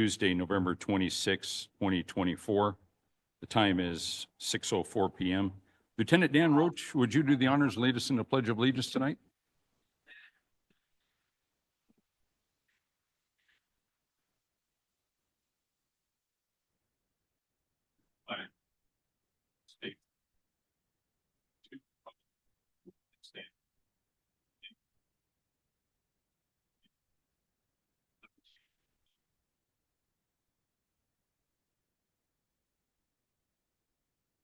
Tuesday, November 26, 2024. The time is 6:04 p.m. Lieutenant Dan Roach, would you do the honors, lead us in the Pledge of Allegiance tonight?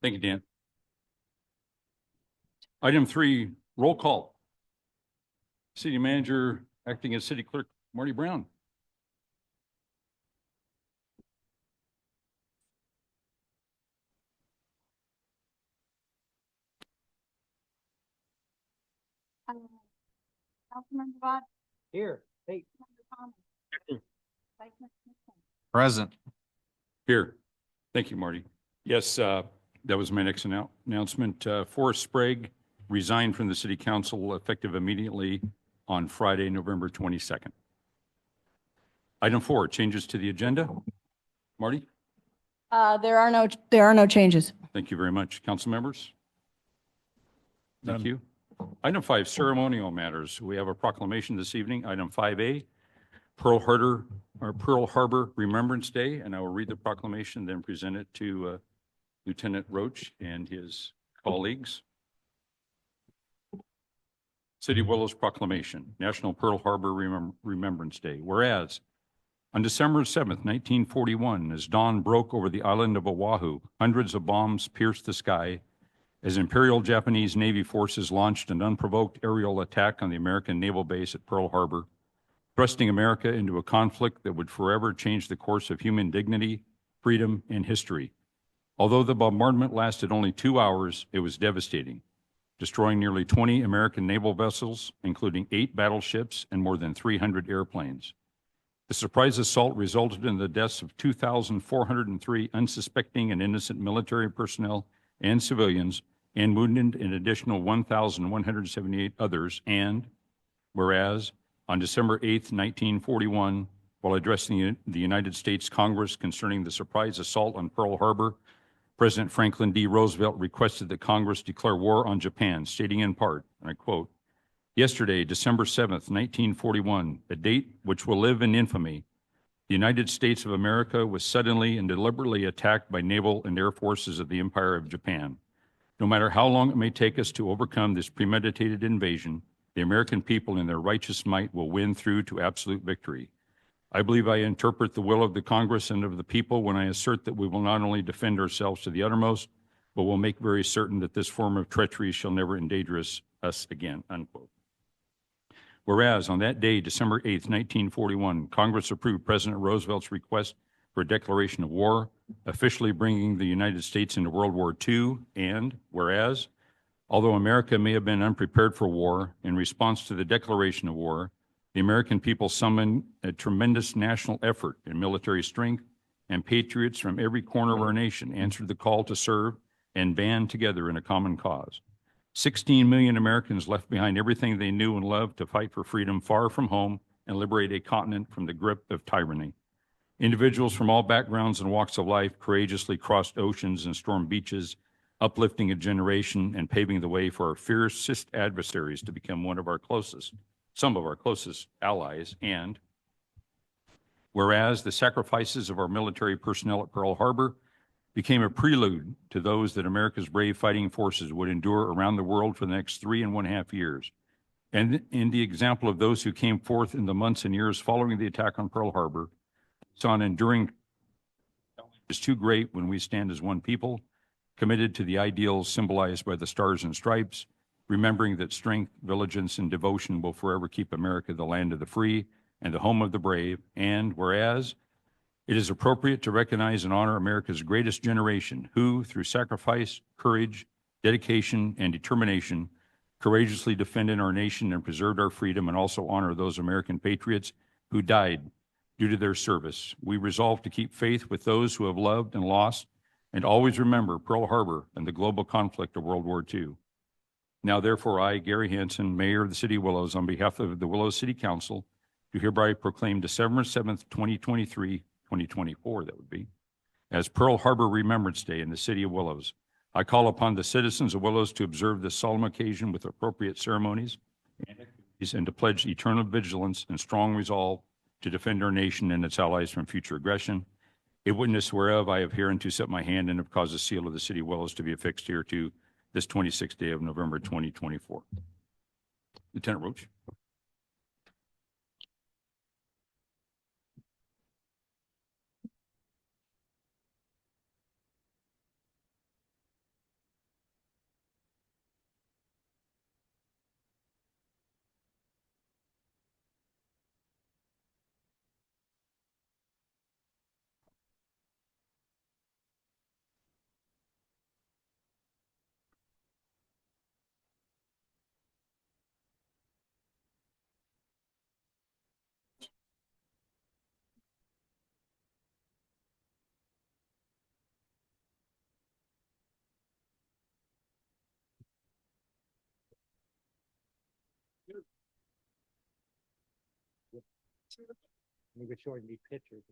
Thank you, Dan. Item 3, roll call. City Manager, acting as City Clerk, Marty Brown. Councilmember Vaughn. Here. Hey. Councilmember Thomas. Vice Mayor Smith. Present. Here. Thank you, Marty. Yes, that was my next announcement. Forrest Sprague resigned from the City Council effective immediately on Friday, November 22nd. Item 4, changes to the agenda. Marty? There are no changes. Thank you very much. Council members? Thank None. you. Item 5, ceremonial matters. We have a proclamation this evening. Item 5A, Pearl Harbor Remembrance Day, and I will read the proclamation, then present it to Lieutenant Roach and his colleagues. City of Willows Proclamation, National Pearl Harbor Remembrance Day. Whereas, on December 7th, 1941, as dawn broke over the island of Oahu, hundreds of bombs pierced the sky as Imperial Japanese Navy forces launched an unprovoked aerial attack on the American naval base at Pearl Harbor, thrusting America into a conflict that would forever change the course of human dignity, freedom, and history. Although the bombardment lasted only 2 hours, it was devastating, destroying nearly 20 American naval vessels, including 8 battleships and more than 300 airplanes. The surprise assault resulted in the deaths of 2,403 unsuspecting and innocent military personnel and civilians, and wounded an additional 1,178 others. And whereas, on December 8th, 1941, while addressing the United States Congress concerning the surprise assault on Pearl Harbor, President Franklin D. Roosevelt requested that Congress declare war on Japan, stating in part, and I quote, "Yesterday, December 7th, 1941, a date which will live in infamy, the United States of America was suddenly and deliberately attacked by naval and air forces of the Empire of Japan. No matter how long it may take us to overcome this premeditated invasion, the American people in their righteous might will win through to absolute victory. I believe I interpret the will of the Congress and of the people when I assert that we will not only defend ourselves to the uttermost, but will make very certain that this form of treachery shall never endanger us again," unquote. Whereas on that day, December 8th, 1941, Congress approved President Roosevelt's request for a declaration of war, officially bringing the United States into World War II. And whereas, although America may have been unprepared for war, in response to the declaration of war, the American people summoned a tremendous national effort in military strength, and patriots from every corner of our nation answered the call to serve and band together in a common cause. 16 million Americans left behind everything they knew and loved to fight for freedom far from home and liberate a continent from the grip of tyranny. Individuals from all backgrounds and walks of life courageously crossed oceans and stormed beaches, uplifting a generation and paving the way for our fiercest adversaries to become some of our closest allies. And whereas the sacrifices of our military personnel at Pearl Harbor became a prelude to those that America's brave fighting forces would endure around the world for the next 3.5 years. And in the example of those who came forth in the months and years following the attack on Pearl Harbor, saw an enduring is too great when we stand as one people, committed to the ideals symbolized by the stars and stripes, remembering that strength, diligence, and devotion will forever keep America the land of the free and the home of the brave. And whereas, it is appropriate to recognize and honor America's greatest generation who, through sacrifice, courage, dedication, and determination, courageously defended our nation and preserved our freedom, and also honor those American patriots who died due to their service. We resolve to keep faith with those who have loved and lost, and always remember Pearl Harbor and the global conflict of World War II. Now, therefore, I, Gary Hansen, Mayor of the City of Willows, on behalf of the Willows City Council, do hereby proclaim December 7th, 2023, 2024, that would be, as Pearl Harbor Remembrance Day in the city of Willows. I call upon the citizens of Willows to observe this solemn occasion with appropriate ceremonies and activities and to pledge eternal vigilance and strong resolve to defend our nation and its allies from future aggression. A witness whereof I have hereunto set my hand and have caused the seal of the city of Willows to be affixed here to this 26th day of November 2024. Lieutenant Roach. You were showing me pictures.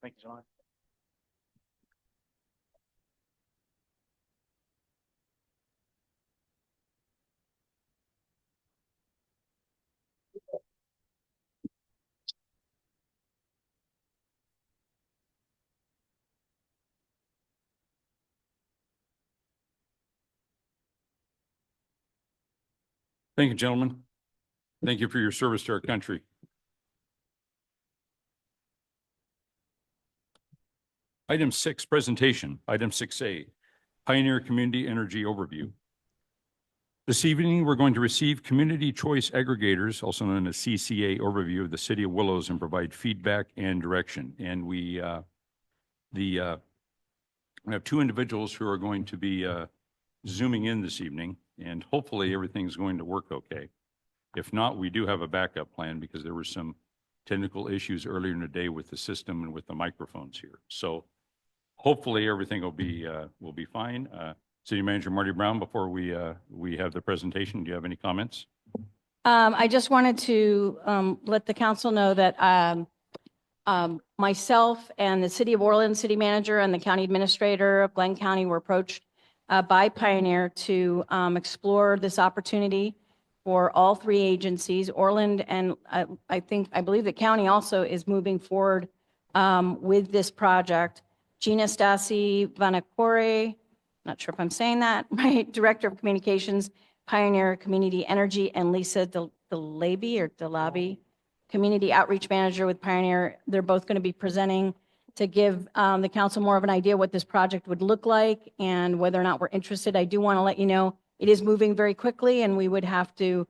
Thank you, John. Thank you, gentlemen. Thank you for your service to our country. Item 6, presentation. Item 6A, Pioneer Community Energy Overview. This evening, we're going to receive Community Choice Aggregators, also known as CCA, overview of the City of Willows and provide feedback and direction. And we have two individuals who are going to be Zooming in this evening, and hopefully everything's going to work okay. If not, we do have a backup plan because there were some technical issues earlier in the day with the system and with the microphones here. So hopefully everything will be fine. City Manager Marty Brown, before we have the presentation, do you have any comments? I just wanted to let the council know that myself and the City of Orland City Manager and the County Administrator of Glenn County were approached by Pioneer to explore this opportunity for all three agencies. Orland and I believe the county also is moving forward with this project. Gina Stasi Vanacore, not sure if I'm saying that right, Director of Communications, Pioneer Community Energy, and Lisa DeLaby, Community Outreach Manager with Pioneer. They're both going to be presenting to give the council more of an idea what this project would look like and whether or not we're interested. I do want to let you know it is moving very quickly, and we would have to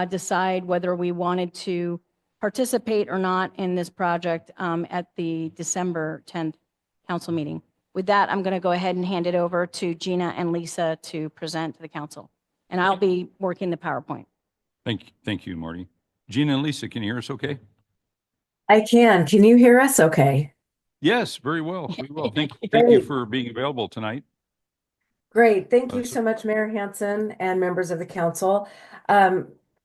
decide whether we wanted to participate or not in this project at the December 10th council meeting. With that, I'm going to go ahead and hand it over to Gina and Lisa to present to the council. And I'll be working the PowerPoint. Thank you, Marty. Gina and Lisa, can you hear us okay? I can. Can you hear us okay? Yes, very well. Very well. Thank you Great. for being available tonight. Great. Thank you So- so much, Mayor Hansen and members of the council.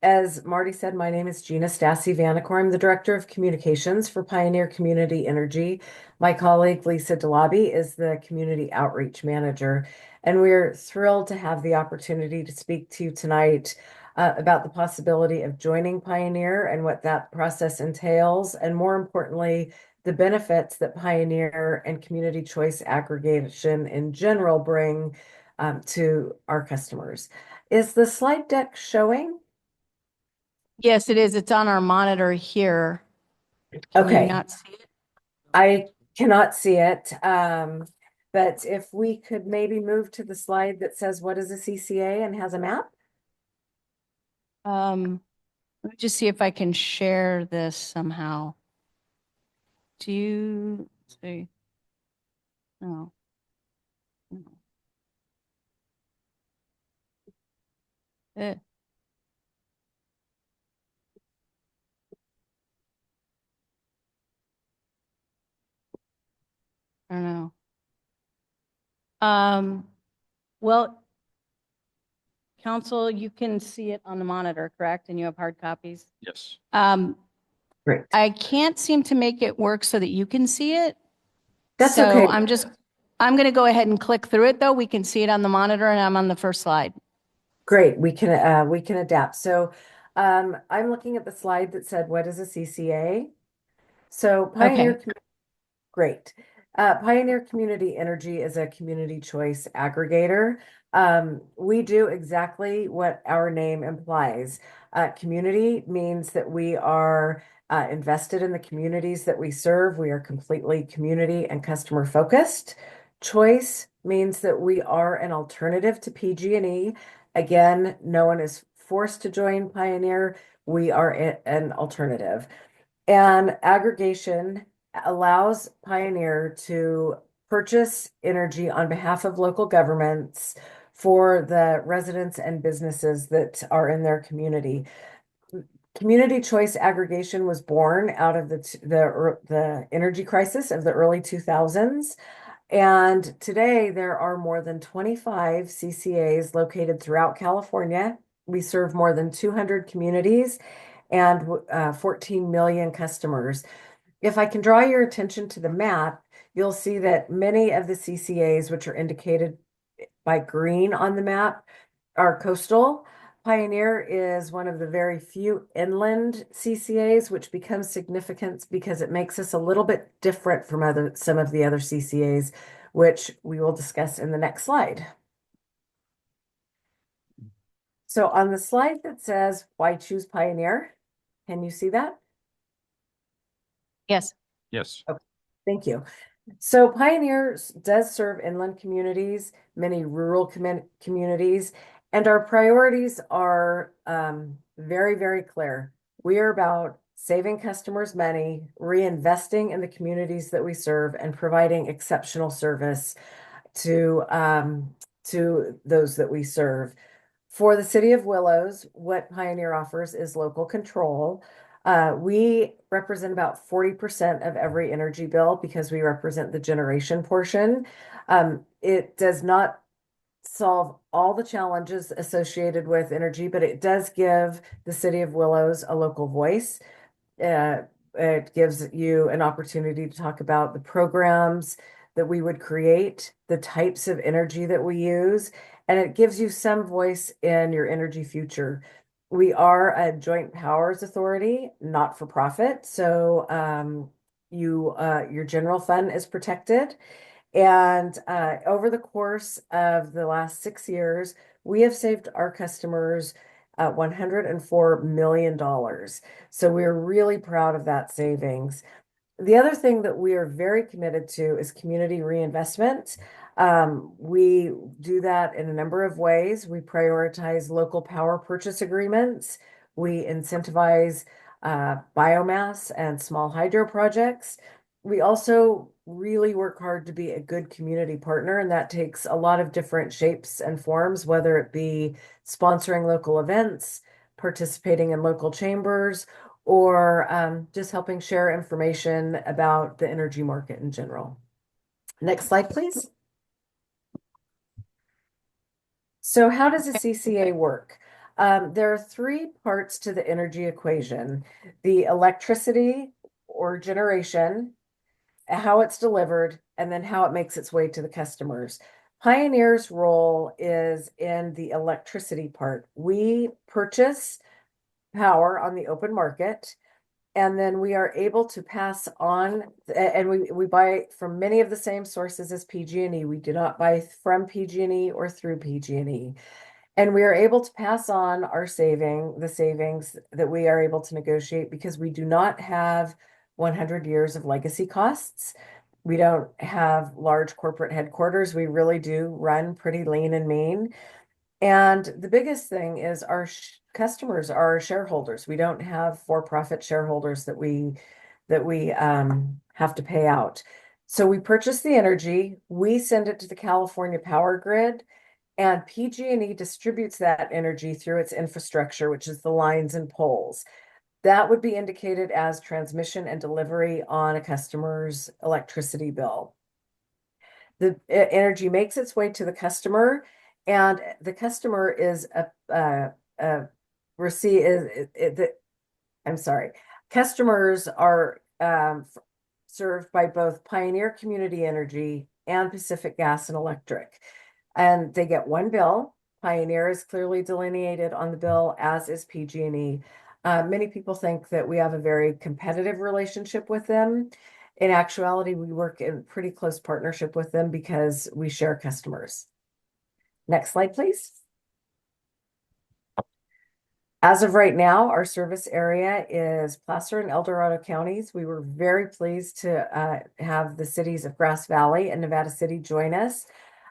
As Marty said, my name is Gina Stasi Vanacore. I'm the Director of Communications for Pioneer Community Energy. My colleague, Lisa DeLaby, is the Community Outreach Manager. And we're thrilled to have the opportunity to speak to you tonight about the possibility of joining Pioneer and what that process entails, and more importantly, the benefits that Pioneer and community choice aggregation in general bring to our customers. Is the slide deck showing? Yes, it is. It's on our monitor here. Can you Okay. not see it? I cannot see it. But if we could maybe move to the slide that says, what is a CCA and has a map? Let me just see if I can share this somehow. Do you see? No. No. Eh. I don't know. Well, council, you can see it on the monitor, correct? And you have hard copies? Yes. Great. I can't seem to make it work so that you can see it. That's So okay. I'm going to go ahead and click through it though. We can see it on the monitor and I'm on the first slide. Great. We can adapt. So I'm looking at the slide that said, what is a CCA? So Pioneer Okay. Great. Pioneer Community Energy is a community choice aggregator. We do exactly what our name implies. Community means that we are invested in the communities that we serve. We are completely community and customer focused. Choice means that we are an alternative to PG&E. Again, no one is forced to join Pioneer. We are an alternative. And aggregation allows Pioneer to purchase energy on behalf of local governments for the residents and businesses that are in their community. Community choice aggregation was born out of the energy crisis of the early 2000s. And today there are more than 25 CCAs located throughout California. We serve more than 200 communities and 14 million customers. If I can draw your attention to the map, you'll see that many of the CCAs, which are indicated by green on the map, are coastal. Pioneer is one of the very few inland CCAs, which becomes significant because it makes us a little bit different from some of the other CCAs, which we will discuss in the next slide. So on the slide that says, why choose Pioneer? Can you see that? Yes. Yes. Thank you. So Pioneer does serve inland communities, many rural communities, and our priorities are very, very clear. We are about saving customers money, reinvesting in the communities that we serve, and providing exceptional service to those that we serve. For the City of Willows, what Pioneer offers is local control. We represent about 40% of every energy bill because we represent the generation portion. It does not solve all the challenges associated with energy, but it does give the City of Willows a local voice. It gives you an opportunity to talk about the programs that we would create, the types of energy that we use, and it gives you some voice in your energy future. We are a joint powers authority, not for profit, so your general fund is protected. And over the course of the last 6 years, we have saved our customers $104 million. So we're really proud of that savings. The other thing that we are very committed to is community reinvestment. We do that in a number of ways. We prioritize local power purchase agreements. We incentivize biomass and small hydro projects. We also really work hard to be a good community partner, and that takes a lot of different shapes and forms, whether it be sponsoring local events, participating in local chambers, or just helping share information about the energy market in general. Next slide, please. So how does a CCA work? There are three parts to the energy equation: the electricity or generation, how it's delivered, and then how it makes its way to the customers. Pioneer's role is in the electricity part. We purchase power on the open market, and then we are able to pass on, and we buy from many of the same sources as PG&E. We do not buy from PG&E or through PG&E. And we are able to pass on the savings that we are able to negotiate because we do not have 100 years of legacy costs. We don't have large corporate headquarters. We really do run pretty lean and mean. And the biggest thing is our customers are shareholders. We don't have for-profit shareholders that we have to pay out. So we purchase the energy, we send it to the California Power Grid, and PG&E distributes that energy through its infrastructure, which is the lines and poles. That would be indicated as transmission and delivery on a customer's electricity bill. The energy makes its way to the customer, and the customer is I'm sorry. Customers are served by both Pioneer Community Energy and Pacific Gas and Electric. And they get one bill. Pioneer is clearly delineated on the bill, as is PG&E. Many people think that we have a very competitive relationship with them. In actuality, we work in pretty close partnership with them because we share customers. Next slide, please. As of right now, our service area is Placer and El Dorado counties. We were very pleased to have the cities of Grass Valley and Nevada City join us.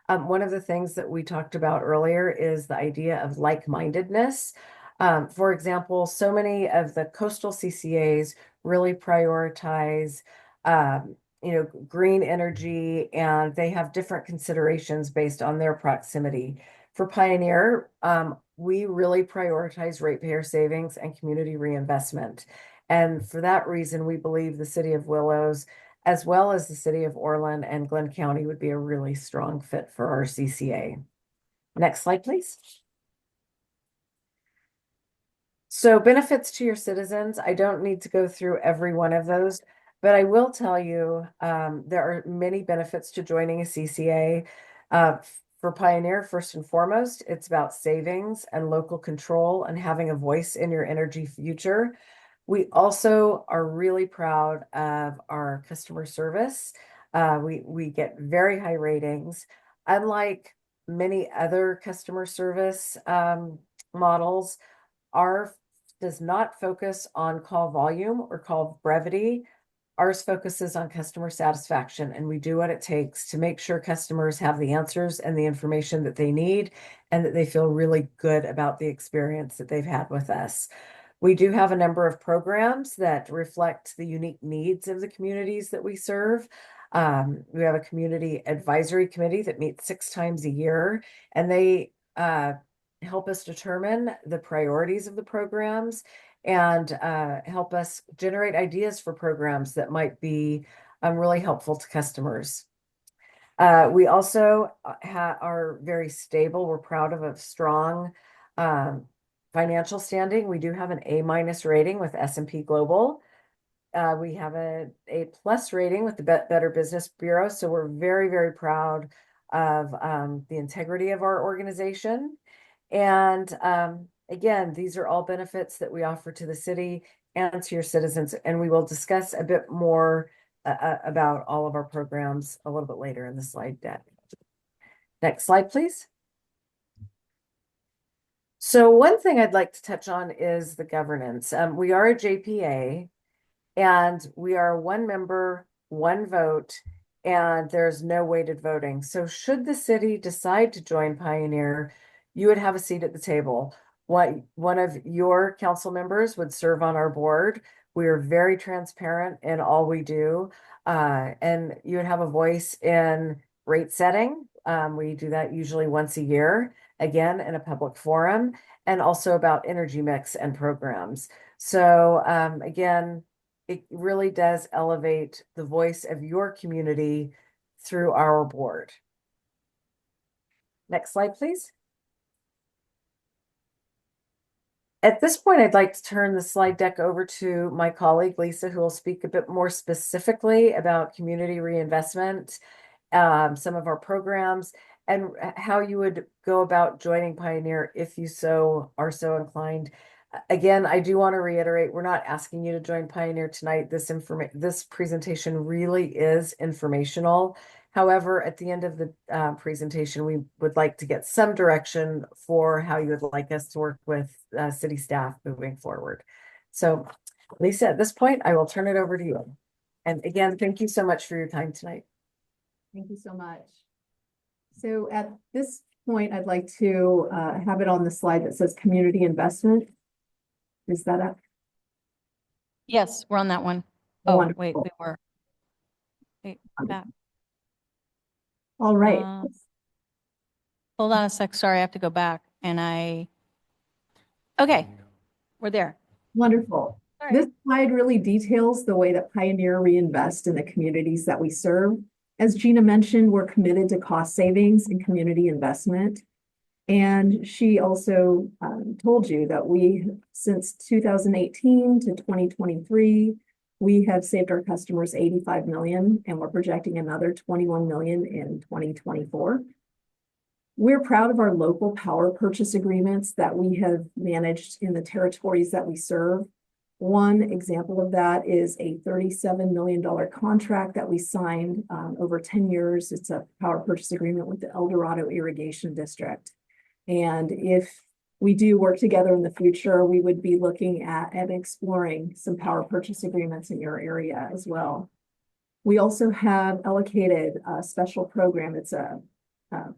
One of the things that we talked about earlier is the idea of like-mindedness. For example, so many of the coastal CCAs really prioritize green energy, and they have different considerations based on their proximity. For Pioneer, we really prioritize ratepayer savings and community reinvestment. And for that reason, we believe the city of Willows, as well as the city of Orland and Glenn County, would be a really strong fit for our CCA. Next slide, please. So benefits to your citizens, I don't need to go through every one of those, but I will tell you there are many benefits to joining a CCA. For Pioneer, first and foremost, it's about savings and local control and having a voice in your energy future. We also are really proud of our customer service. We get very high ratings. Unlike many other customer service models, ours does not focus on call volume or call brevity. Ours focuses on customer satisfaction, and we do what it takes to make sure customers have the answers and the information that they need, and that they feel really good about the experience that they've had with us. We do have a number of programs that reflect the unique needs of the communities that we serve. We have a community advisory committee that meets 6 times a year, and they help us determine the priorities of the programs and help us generate ideas for programs that might be really helpful to customers. We also are very stable. We're proud of a strong financial standing. We do have an A- rating with S&P Global. We have a A+ rating with the Better Business Bureau. So we're very, very proud of the integrity of our organization. And again, these are all benefits that we offer to the city and to your citizens. And we will discuss a bit more about all of our programs a little bit later in the slide deck. Next slide, please. So one thing I'd like to touch on is the governance. We are a JPA, and we are one member, one vote, and there's no weighted voting. So should the city decide to join Pioneer, you would have a seat at the table. One of your council members would serve on our board. We are very transparent in all we do, and you would have a voice in rate setting. We do that usually once a year, again, in a public forum, and also about energy mix and programs. So again, it really does elevate the voice of your community through our board. Next slide, please. At this point, I'd like to turn the slide deck over to my colleague, Lisa, who will speak a bit more specifically about community reinvestment, some of our programs, and how you would go about joining Pioneer if you are so inclined. Again, I do want to reiterate, we're not asking you to join Pioneer tonight. This presentation really is informational. However, at the end of the presentation, we would like to get some direction for how you would like us to work with city staff moving forward. So, Lisa, at this point, I will turn it over to you. And again, thank you so much for your time tonight. Thank you so much. So at this point, I'd like to have it on the slide that says community investment. Is that up? Yes, we're on that one. Oh, wait, Wonderful. we were. Wait, back. All right. Hold on a sec. Sorry, I have to go back okay, we're there. Wonderful. Sorry. This slide really details the way that Pioneer reinvests in the communities that we serve. As Gina mentioned, we're committed to cost savings and community investment. And she also told you that since 2018 to 2023, we have saved our customers 85 million, and we're projecting another 21 million in 2024. We're proud of our local power purchase agreements that we have managed in the territories that we serve. One example of that is a $37 million contract that we signed over 10 years. It's a power purchase agreement with the El Dorado Irrigation District. And if we do work together in the future, we would be looking at and exploring some power purchase agreements in your area as well. We also have allocated a special program. It's a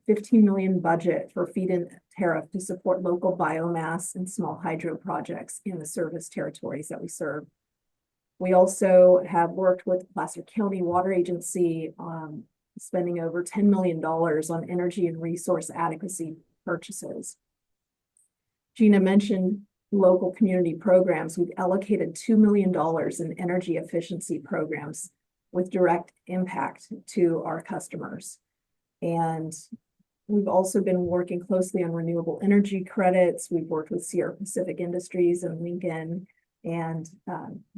15 million budget for feed-in tariff to support local biomass and small hydro projects in the service territories that we serve. We also have worked with Placer County Water Agency, spending over $10 million on energy and resource adequacy purchases. Gina mentioned local community programs. We've allocated $2 million in energy efficiency programs with direct impact to our customers. And we've also been working closely on renewable energy credits. We've worked with Sierra Pacific Industries and Lincoln, and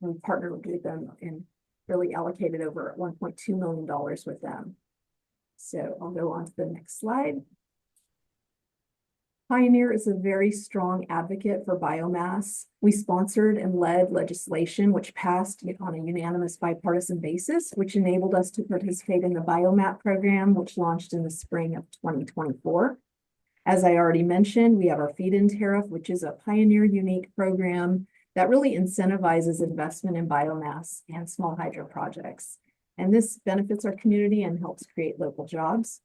we've partnered with them and really allocated over $1.2 million with them. So I'll go on to the next slide. Pioneer is a very strong advocate for biomass. We sponsored and led legislation which passed on a unanimous bipartisan basis, which enabled us to participate in the BioMap program, which launched in the spring of 2024. As I already mentioned, we have our feed-in tariff, which is a Pioneer unique program that really incentivizes investment in biomass and small hydro projects. And this benefits our community and helps create local jobs.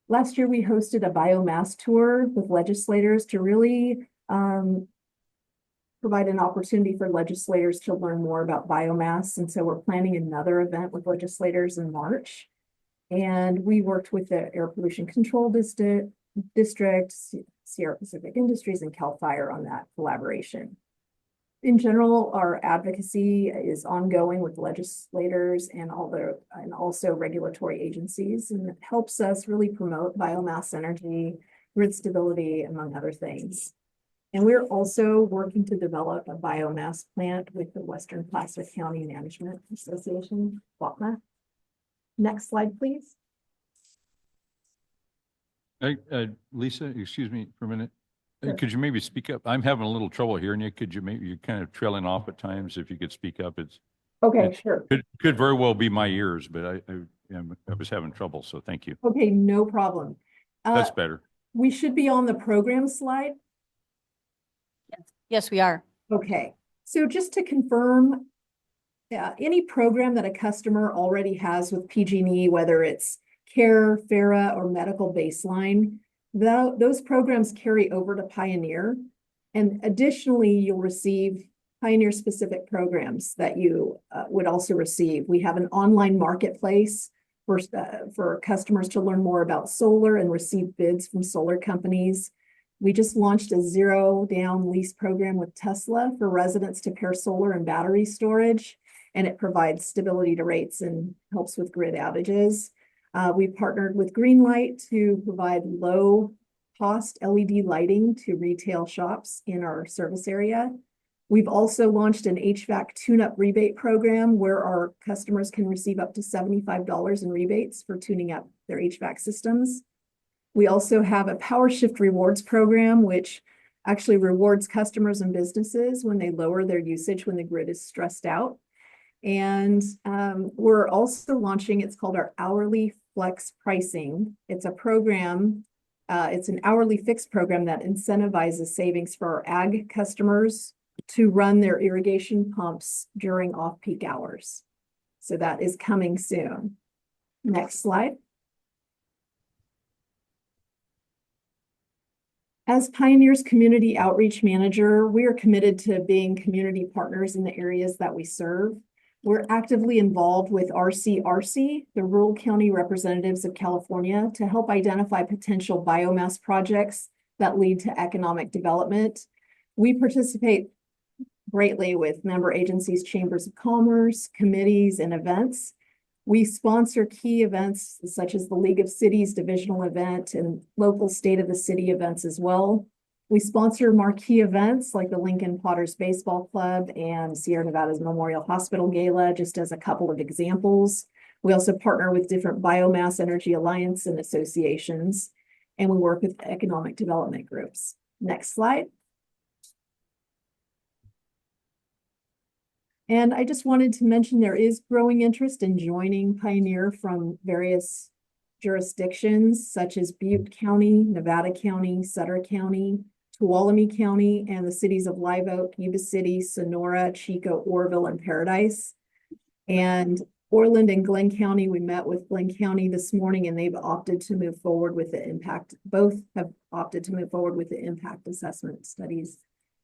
Last year, we hosted a biomass tour with legislators to really provide an opportunity for legislators to learn more about biomass. And so we're planning another event with legislators in March. And we worked with the Air Pollution Control District, Sierra Pacific Industries, and CAL FIRE on that collaboration. In general, our advocacy is ongoing with legislators and also regulatory agencies, and it helps us really promote biomass energy, grid stability, among other things. And we're also working to develop a biomass plant with the Western Placer County Management Association, WAPMA. Next slide, please. Lisa, excuse me for a minute. Sure. Could you maybe speak up? I'm having a little trouble hearing you. Could you maybe, you're kind of trailing off at times. If you could speak up, Okay, sure. could very well be my ears, but I was having trouble. So thank you. Okay, no problem. That's better. We should be on the program slide. Yes, we are. Okay, so just to confirm, any program that a customer already has with PG&E, whether it's CARE, FARA, or Medical Baseline, those programs carry over to Pioneer. And additionally, you'll receive Pioneer-specific programs that you would also receive. We have an online marketplace for customers to learn more about solar and receive bids from solar companies. We just launched a zero-down lease program with Tesla for residents to pair solar and battery storage, and it provides stability to rates and helps with grid outages. We've partnered with Greenlight to provide low-cost LED lighting to retail shops in our service area. We've also launched an HVAC tune-up rebate program where our customers can receive up to $75 in rebates for tuning up their HVAC systems. We also have a Power Shift Rewards program, which actually rewards customers and businesses when they lower their usage when the grid is stressed out. And we're also launching, it's called our Hourly Flex Pricing. It's a program, it's an hourly fixed program that incentivizes savings for our ag customers to run their irrigation pumps during off-peak hours. So that is coming soon. Next slide. As Pioneer's Community Outreach Manager, we are committed to being community partners in the areas that we serve. We're actively involved with RCRC, the Rural County Representatives of California, to help identify potential biomass projects that lead to economic development. We participate greatly with member agencies, chambers of commerce, committees, and events. We sponsor key events such as the League of Cities divisional event and local State of the City events as well. We sponsor marquee events like the Lincoln Potters Baseball Club and Sierra Nevada's Memorial Hospital Gala, just as a couple of examples. We also partner with different biomass energy alliance and associations, and we work with economic development groups. Next slide. And I just wanted to mention there is growing interest in joining Pioneer from various jurisdictions such as Butte County, Nevada County, Sutter County, Tuolumne County, and the cities of Live Oak, Yuba City, Sonora, Chico, Orville, and Paradise. And Orland and Glenn County, we met with Glenn County this morning, and they've opted to move forward with the impact. Both have opted to move forward with the impact assessment studies.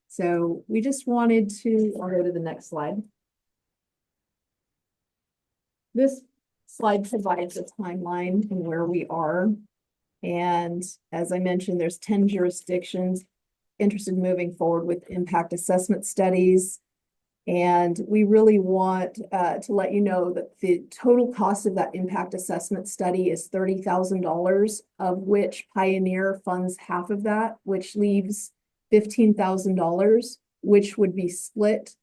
So we just wanted to, I'll go to the next slide. This slide provides a timeline and where we are. And as I mentioned, there's 10 jurisdictions interested in moving forward with impact assessment studies. And we really want to let you know that the total cost of that impact assessment study is $30,000, of which Pioneer funds half of that, which leaves $15,000, which would be split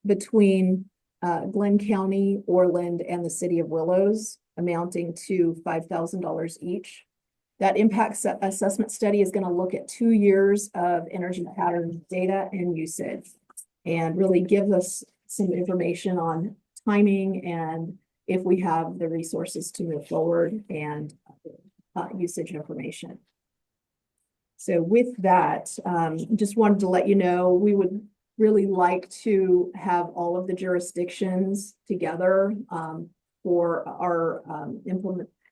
between Glenn County, Orland, and the City of Willows, amounting to $5,000 each. That impact assessment study is going to look at 2 years of energy pattern data and usage, and really give us some information on timing and if we have the resources to move forward, and usage information. So with that, just wanted to let you know, we would really like to have all of the jurisdictions together for our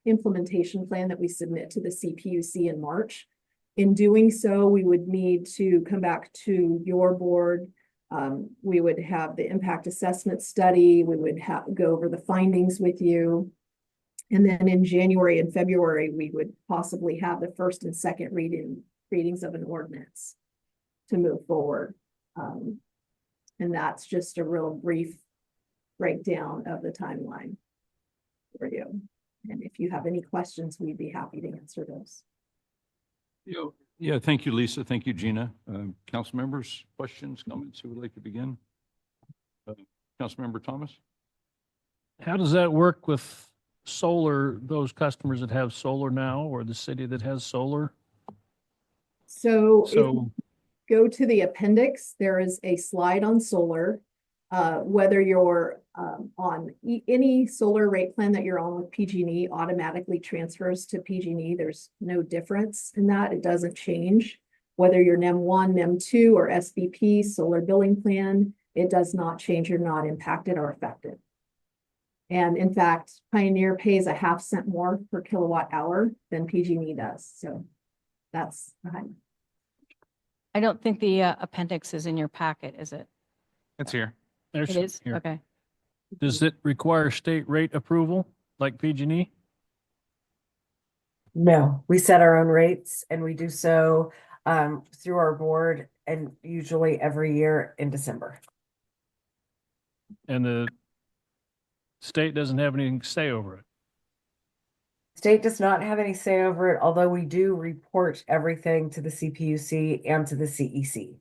implementation plan that we submit to the CPUC in March. In doing so, we would need to come back to your board. We would have the impact assessment study. We would go over the findings with you. And then in January and February, we would possibly have the first and second readings of an ordinance to move forward. And that's just a real brief breakdown of the timeline for you. And if you have any questions, we'd be happy to answer those. Yeah, thank you, Lisa. Thank you, Gina. Council members, questions, comments, who would like to begin? Councilmember Thomas? How does that work with solar, those customers that have solar now, or the city that has solar? So if So, go to the appendix, there is a slide on solar. Whether you're on any solar rate plan that you're on with PG&E automatically transfers to PG&E. There's no difference in that. It doesn't change. Whether you're NEM 1, NEM 2, or SBP, solar billing plan, it does not change. You're not impacted or affected. And in fact, Pioneer pays a ½ cent more per kilowatt hour than PG&E does. So that's behind. I don't think the appendix is in your packet, is it? It's here. there's, It is? here. Okay. Does it require state rate approval like PG&E? No, we set our own rates, and we do so through our board, and usually every year in December. And the state doesn't have anything to say over it? State does not have any say over it, although we do report everything to the CPUC and to the CEC.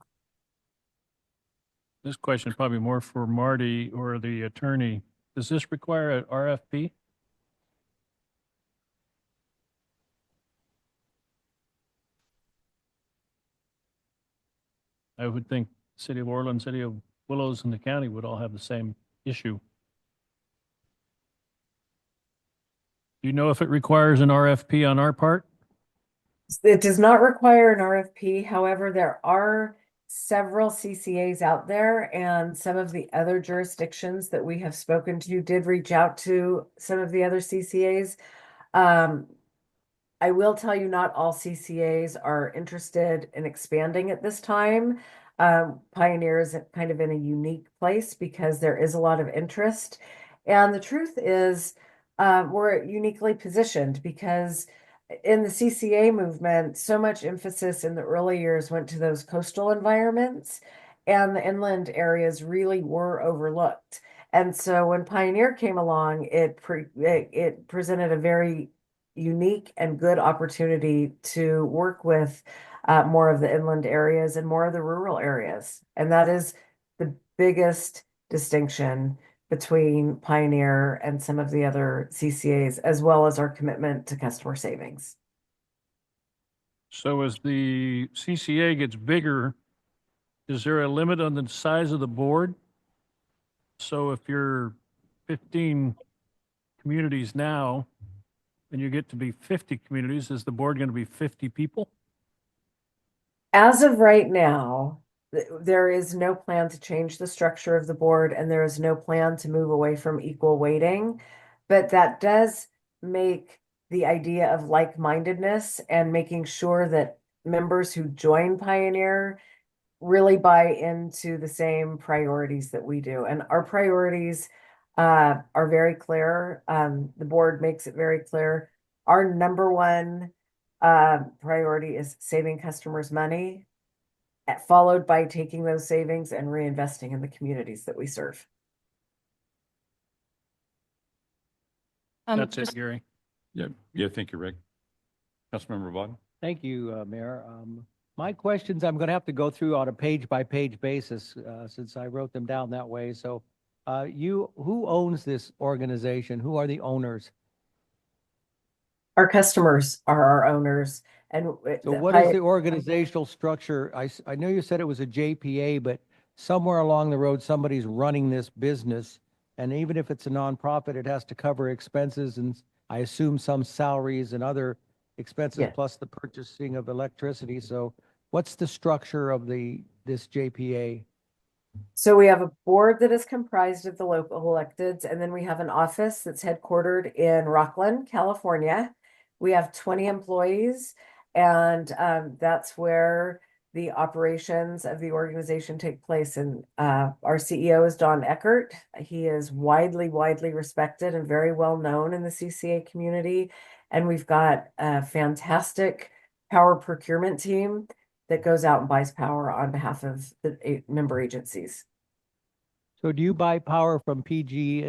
This question is probably more for Marty or the attorney. Does this require an RFP? I would think City of Orland, City of Willows, and the county would all have the same issue. Do you know if it requires an RFP on our part? It does not require an RFP. However, there are several CCAs out there, and some of the other jurisdictions that we have spoken to did reach out to some of the other CCAs. I will tell you, not all CCAs are interested in expanding at this time. Pioneer is kind of in a unique place because there is a lot of interest. And the truth is, we're uniquely positioned because in the CCA movement, so much emphasis in the early years went to those coastal environments, and the inland areas really were overlooked. And so when Pioneer came along, it presented a very unique and good opportunity to work with more of the inland areas and more of the rural areas. And that is the biggest distinction between Pioneer and some of the other CCAs, as well as our commitment to customer savings. So as the CCA gets bigger, is there a limit on the size of the board? So if you're 15 communities now and you get to be 50 communities, is the board going to be 50 people? As of right now, there is no plan to change the structure of the board, and there is no plan to move away from equal weighting. But that does make the idea of like-mindedness and making sure that members who join Pioneer really buy into the same priorities that we do. And our priorities are very clear. The board makes it very clear. Our number one priority is saving customers money, followed by taking those savings and reinvesting in the communities that we serve. That's just- it, Gary. Yeah, thank you, Rick. Councilmember Vaughn? Thank you, Mayor. My questions, I'm going to have to go through on a page-by-page basis since I wrote them down that way. So who owns this organization? Who are the owners? Our customers are our owners. And So what is the organizational structure? I know you said it was a JPA, but somewhere along the road, somebody's running this business. And even if it's a nonprofit, it has to cover expenses and I assume some salaries and other expenses, Yes. plus the purchasing of electricity. So what's the structure of this JPA? So we have a board that is comprised of the local electeds, and then we have an office that's headquartered in Rockland, California. We have 20 employees, and that's where the operations of the organization take place. And our CEO is Don Eckert. He is widely respected and very well known in the CCA community. And we've got a fantastic power procurement team that goes out and buys power on behalf of the member agencies. So do you buy power from PG&E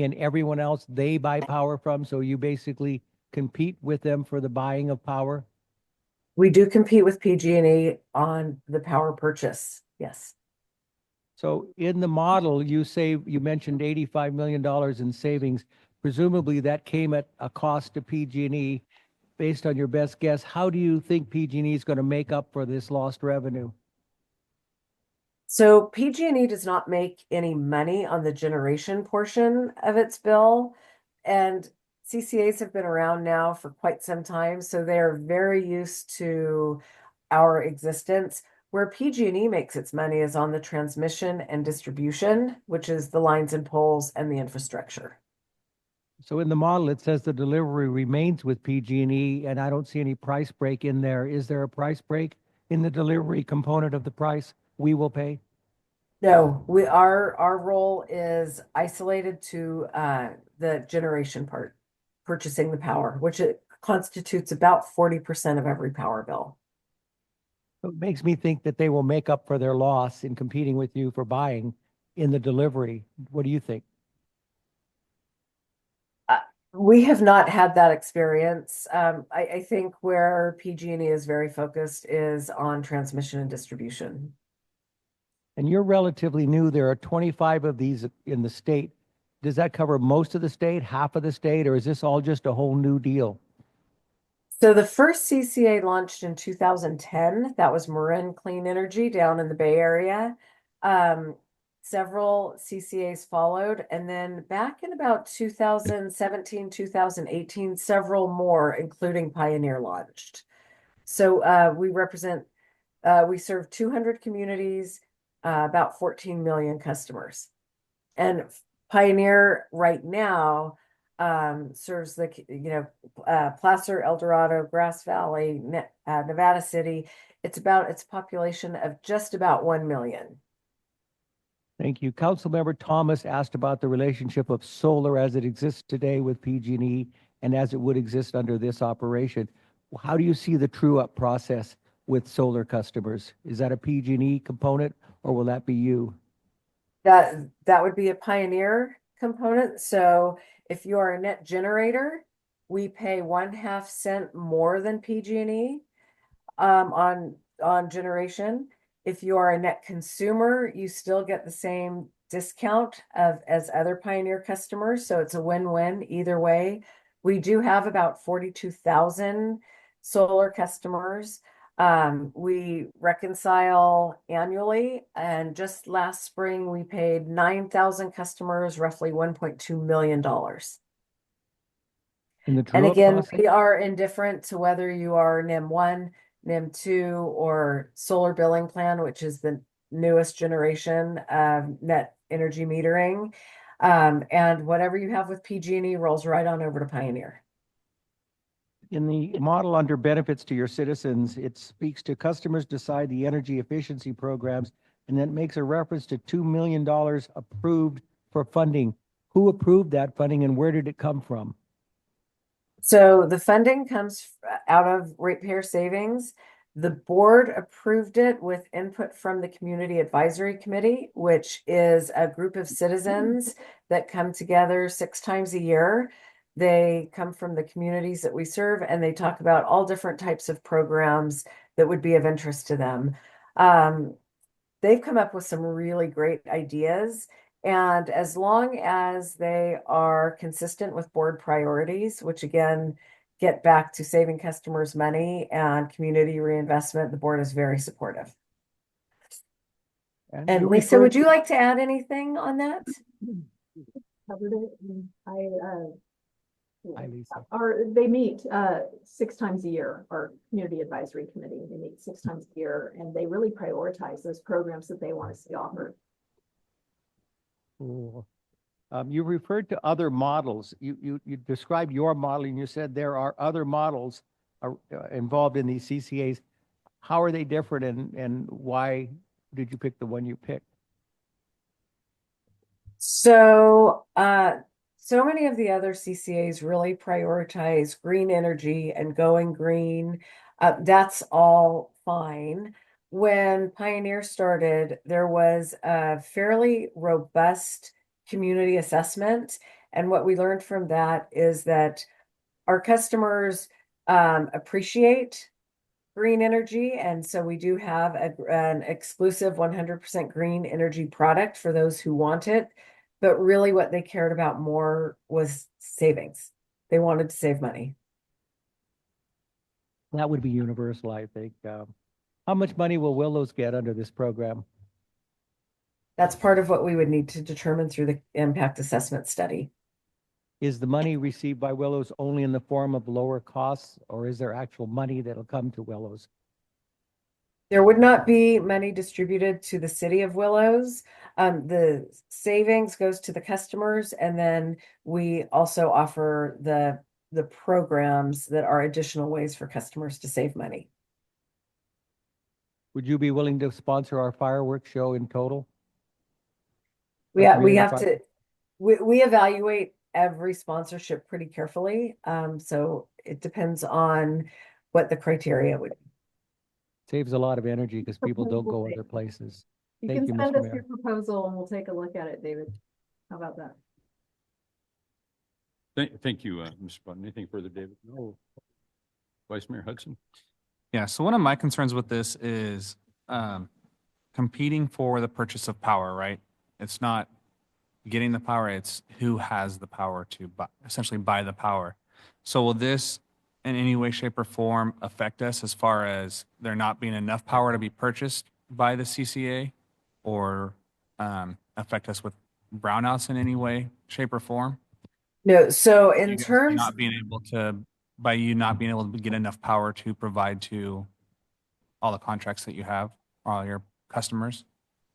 and everyone else they buy power from? So you basically compete with them for the buying of power? We do compete with PG&E on the power purchase. Yes. So in the model, you mentioned $85 million in savings. Presumably that came at a cost to PG&E. Based on your best guess, how do you think PG&E is going to make up for this lost revenue? So PG&E does not make any money on the generation portion of its bill, and CCAs have been around now for quite some time, so they're very used to our existence. Where PG&E makes its money is on the transmission and distribution, which is the lines and poles and the infrastructure. So in the model, it says the delivery remains with PG&E, and I don't see any price break in there. Is there a price break in the delivery component of the price we will pay? No, our role is isolated to the generation part, purchasing the power, which it constitutes about 40% of every power bill. So it makes me think that they will make up for their loss in competing with you for buying in the delivery. What do you think? We have not had that experience. I think where PG&E is very focused is on transmission and distribution. And you're relatively new. There are 25 of these in the state. Does that cover most of the state, half of the state, or is this all just a whole new deal? So the first CCA launched in 2010. That was Marin Clean Energy down in the Bay Area. Several CCAs followed, and then back in about 2017, 2018, several more, including Pioneer, launched. So we represent We serve 200 communities, about 14 million customers. And Pioneer right now serves Placer, El Dorado, Grass Valley, Nevada City. It's a population of just about 1 million. Thank you. Councilmember Thomas asked about the relationship of solar as it exists today with PG&E and as it would exist under this operation. How do you see the true-up process with solar customers? Is that a PG&E component or will that be you? That would be a Pioneer component. So if you are a net generator, we pay 1/2 cent more than PG&E on generation. If you are a net consumer, you still get the same discount as other Pioneer customers. So it's a win-win either way. We do have about 42,000 solar customers. We reconcile annually, and just last spring we paid 9,000 customers, roughly $1.2 million. In the And true-up again, process? we are indifferent to whether you are NIM 1, NIM 2, or solar billing plan, which is the newest generation of net energy metering. And whatever you have with PG&E rolls right on over to Pioneer. In the model under benefits to your citizens, it speaks to customers decide the energy efficiency programs, and then makes a reference to $2 million approved for funding. Who approved that funding and where did it come from? So the funding comes out of ratepayer savings. The board approved it with input from the Community Advisory Committee, which is a group of citizens that come together 6 times a year. They come from the communities that we serve, and they talk about all different types of programs that would be of interest to them. They've come up with some really great ideas. And as long as they are consistent with board priorities, which again, get back to saving customers money and community reinvestment, the board is very supportive. And you Lisa, would referred you like to add anything on that? Covered it, and Hi, Lisa. they meet 6 times a year, our community advisory committee, they meet 6 times a year, and they really prioritize those programs that they want to see offered. Cool. You referred to other models. You described your model and you said there are other models involved in these CCAs. How are they different and why did you pick the one you picked? So, so many of the other CCAs really prioritize green energy and going green. That's all fine. When Pioneer started, there was a fairly robust community assessment. And what we learned from that is that our customers appreciate green energy. And so we do have an exclusive 100% green energy product for those who want it. But really what they cared about more was savings. They wanted to save money. That would be universal, I think. How much money will Willows get under this program? That's part of what we would need to determine through the impact assessment study. Is the money received by Willows only in the form of lower costs, or is there actual money that'll come to Willows? There would not be money distributed to the city of Willows. The savings goes to the customers, and then we also offer the programs that are additional ways for customers to save money. Would you be willing to sponsor our fireworks show in total? We Like have community to, we evaluate every sponsorship pretty carefully. So it depends on what the criteria would be. Saves a lot of energy because people don't go other places. You Thank can you, send Mr. us Mayor. your proposal and we'll take a look at it, David. How about that? Thank you, Mr. Button. Anything further, David? No. Vice Mayor Hudson? Yeah, so one of my concerns with this is competing for the purchase of power, right? It's not getting the power, it's who has the power to buy, essentially buy the power. So will this in any way, shape, or form affect us as far as there not being enough power to be purchased by the CCA, or affect us with brownouts in any way, shape, or form? No, so You in guys terms, not being able to, by you not being able to get enough power to provide to all the contracts that you have, all your customers?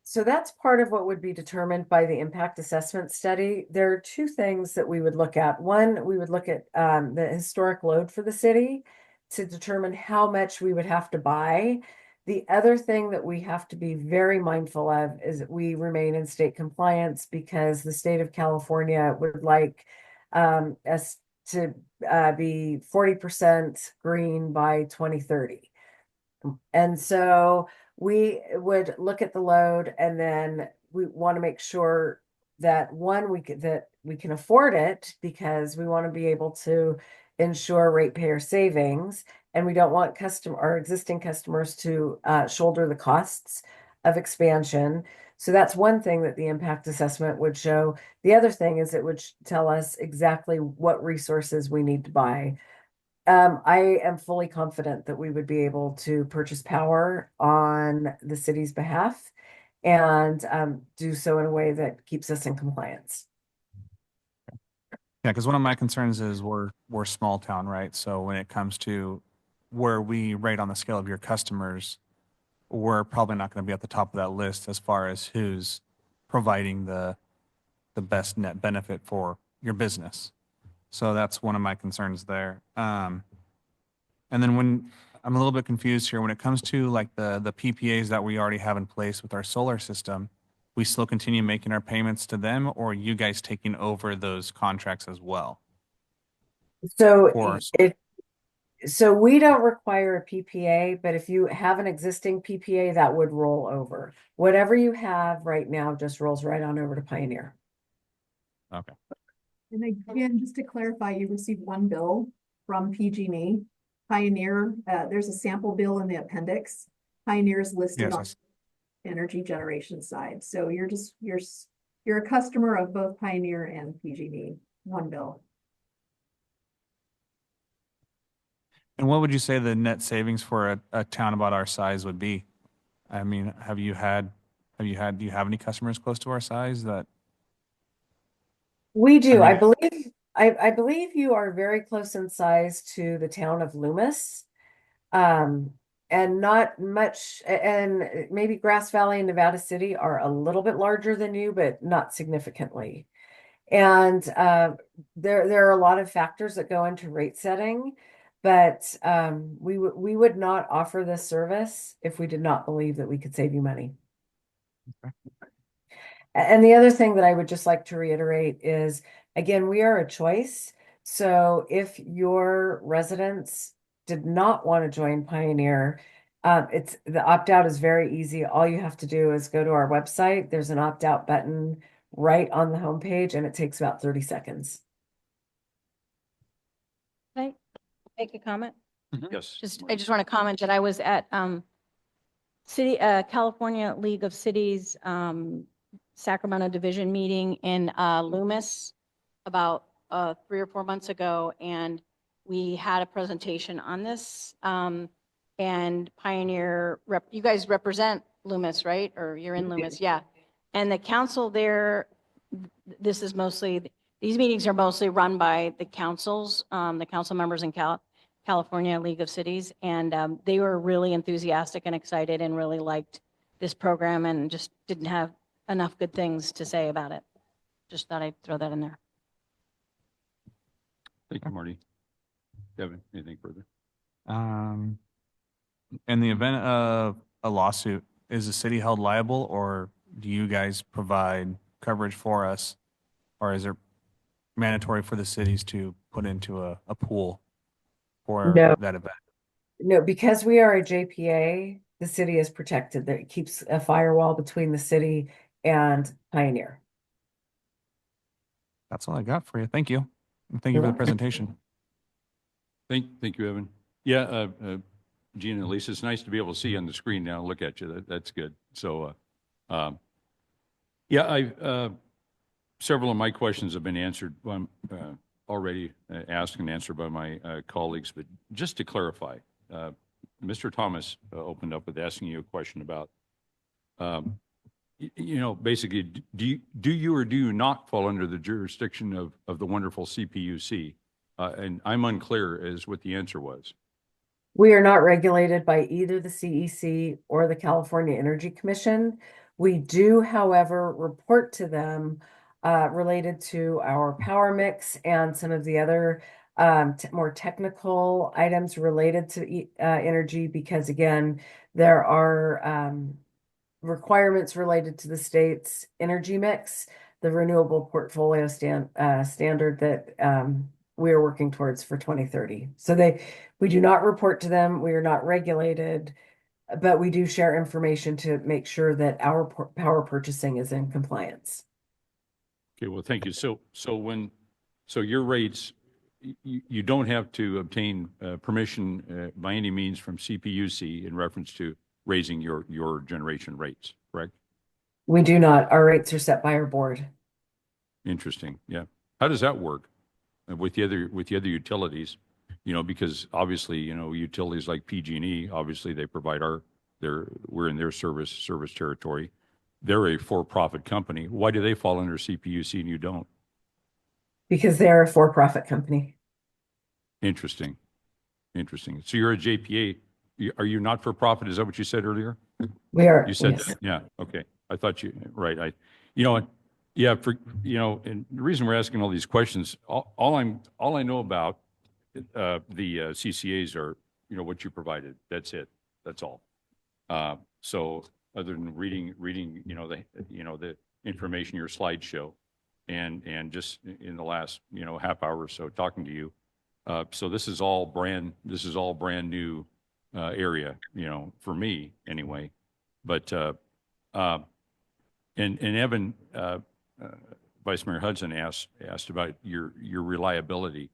So that's part of what would be determined by the impact assessment study. There are two things that we would look at. One, we would look at the historic load for the city to determine how much we would have to buy. The other thing that we have to be very mindful of is that we remain in state compliance because the state of California would like us to be 40% green by 2030. And so we would look at the load and then we want to make sure that one, that we can afford it because we want to be able to ensure ratepayer savings. And we don't want our existing customers to shoulder the costs of expansion. So that's one thing that the impact assessment would show. The other thing is it would tell us exactly what resources we need to buy. I am fully confident that we would be able to purchase power on the city's behalf and do so in a way that keeps us in compliance. Yeah, because one of my concerns is we're small town, right? So when it comes to where we rate on the scale of your customers, we're probably not going to be at the top of that list as far as who's providing the best net benefit for your business. So that's one of my concerns there. And then when I'm a little bit confused here, when it comes to like the PPAs that we already have in place with our solar system, we still continue making our payments to them, or are you guys taking over those contracts as well? So Or- so we don't require a PPA, but if you have an existing PPA, that would roll over. Whatever you have right now just rolls right on over to Pioneer. Okay. And again, just to clarify, you received one bill from PG&E. Pioneer, there's a sample bill in the appendix. Pioneer is listed Yes, on the energy generation side. So you're a customer of both Pioneer and PG&E, one bill. And what would you say the net savings for a town about our size would be? I mean, do you have any customers close to our size that? We do. I I mean- believe I believe you are very close in size to the town of Loomis. And not much, and maybe Grass Valley and Nevada City are a little bit larger than you, but not significantly. And there are a lot of factors that go into rate setting, but we would not offer this service if we did not believe that we could save you money. And the other thing that I would just like to reiterate is, again, we are a choice. So if your residents did not want to join Pioneer, it's the opt-out is very easy. All you have to do is go to our website. There's an opt-out button right on the homepage, and it takes about 30 seconds. Can I make a comment? Yes. I just want to comment that I was at California League of Cities Sacramento Division meeting in Loomis about 3 or 4 months ago, and we had a presentation on this. And Pioneer, you guys represent Loomis, right? Or you're in Loomis, yeah. And the council there, these meetings are mostly run by the councils, the council members in California League of Cities, and they were really enthusiastic and excited and really liked this program and just didn't have enough good things to say about it. Just thought I'd throw that in there. Thank you, Marty. Devin, anything further? In the event of a lawsuit, is the city held liable, or do you guys provide coverage for us? Or is it mandatory for the cities to put into a pool for No. that event? No, because we are a JPA, the city is protected. That keeps a firewall between the city and Pioneer. That's all I got for you. Thank you. And thank you You're for the welcome. presentation. Thank you, Evan. Yeah, Gina and Lisa, it's nice to be able to see on the screen now, look at you. That's good. So, yeah, several of my questions have been answered, already asked and answered by my colleagues, but just to clarify, Mr. Thomas opened up with asking you a question about, basically, do you or do you not fall under the jurisdiction of the wonderful CPUC? And I'm unclear as what the answer was. We are not regulated by either the CEC or the California Energy Commission. We do, however, report to them related to our power mix and some of the other more technical items related to energy, because again, there are requirements related to the state's energy mix, the renewable portfolio standard that we are working towards for 2030. So we do not report to them. We are not regulated, but we do share information to make sure that our power purchasing is in compliance. Okay, well, thank you. So your rates, you don't have to obtain permission by any means from CPUC in reference to raising your generation rates, correct? We do not. Our rates are set by our board. Interesting, yeah. How does that work with the other utilities? You know, because obviously, you know, utilities like PG&E, obviously they provide we're in their service territory. They're a for-profit company. Why do they fall under CPUC and you don't? Because they're a for-profit company. Interesting. So you're a JPA. Are you not for profit? Is that what you said earlier? We are. You said yes. that. Yeah. Okay. I thought right. You know, yeah, and the reason we're asking all these questions, all I know about the CCAs are, you know, what you provided. That's it. That's all. So other than reading, you know, the information, your slideshow, and just in the last, you know, half hour or so talking to you. So this is all brand new area, you know, for me anyway. But and Evan, Vice Mayor Hudson asked about your reliability.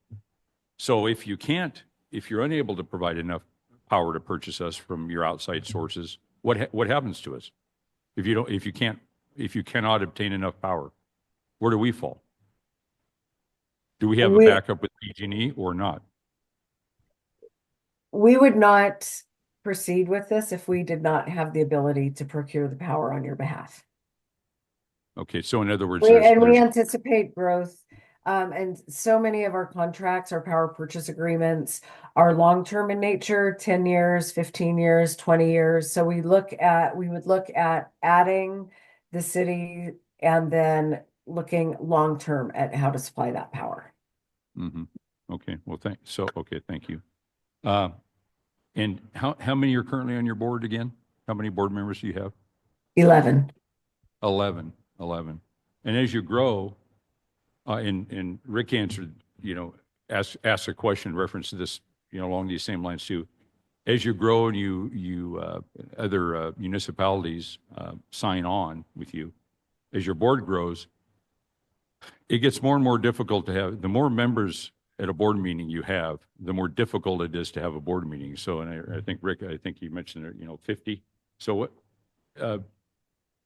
So if you're unable to provide enough power to purchase us from your outside sources, what happens to us? If you cannot obtain enough power, where do we fall? Do we have a backup with PG&E or not? We would not proceed with this if we did not have the ability to procure the power on your behalf. Okay, so in other words, We there's anticipate growth. And so many of our contracts, our power purchase agreements are long-term in nature, 10 years, 15 years, 20 years. So we would look at adding the city and then looking long-term at how to supply that power. Okay, well, thank you. And how many are currently on your board again? How many board members do you have? 11. 11. And as you grow, and Rick answered, you know, asked a question in reference to this, you know, along these same lines too. As you grow and you other municipalities sign on with you, as your board grows, it gets more and more difficult to have, the more members at a board meeting you have, the more difficult it is to have a board meeting. So, and I think, Rick, I think you mentioned, you know, 50. So what,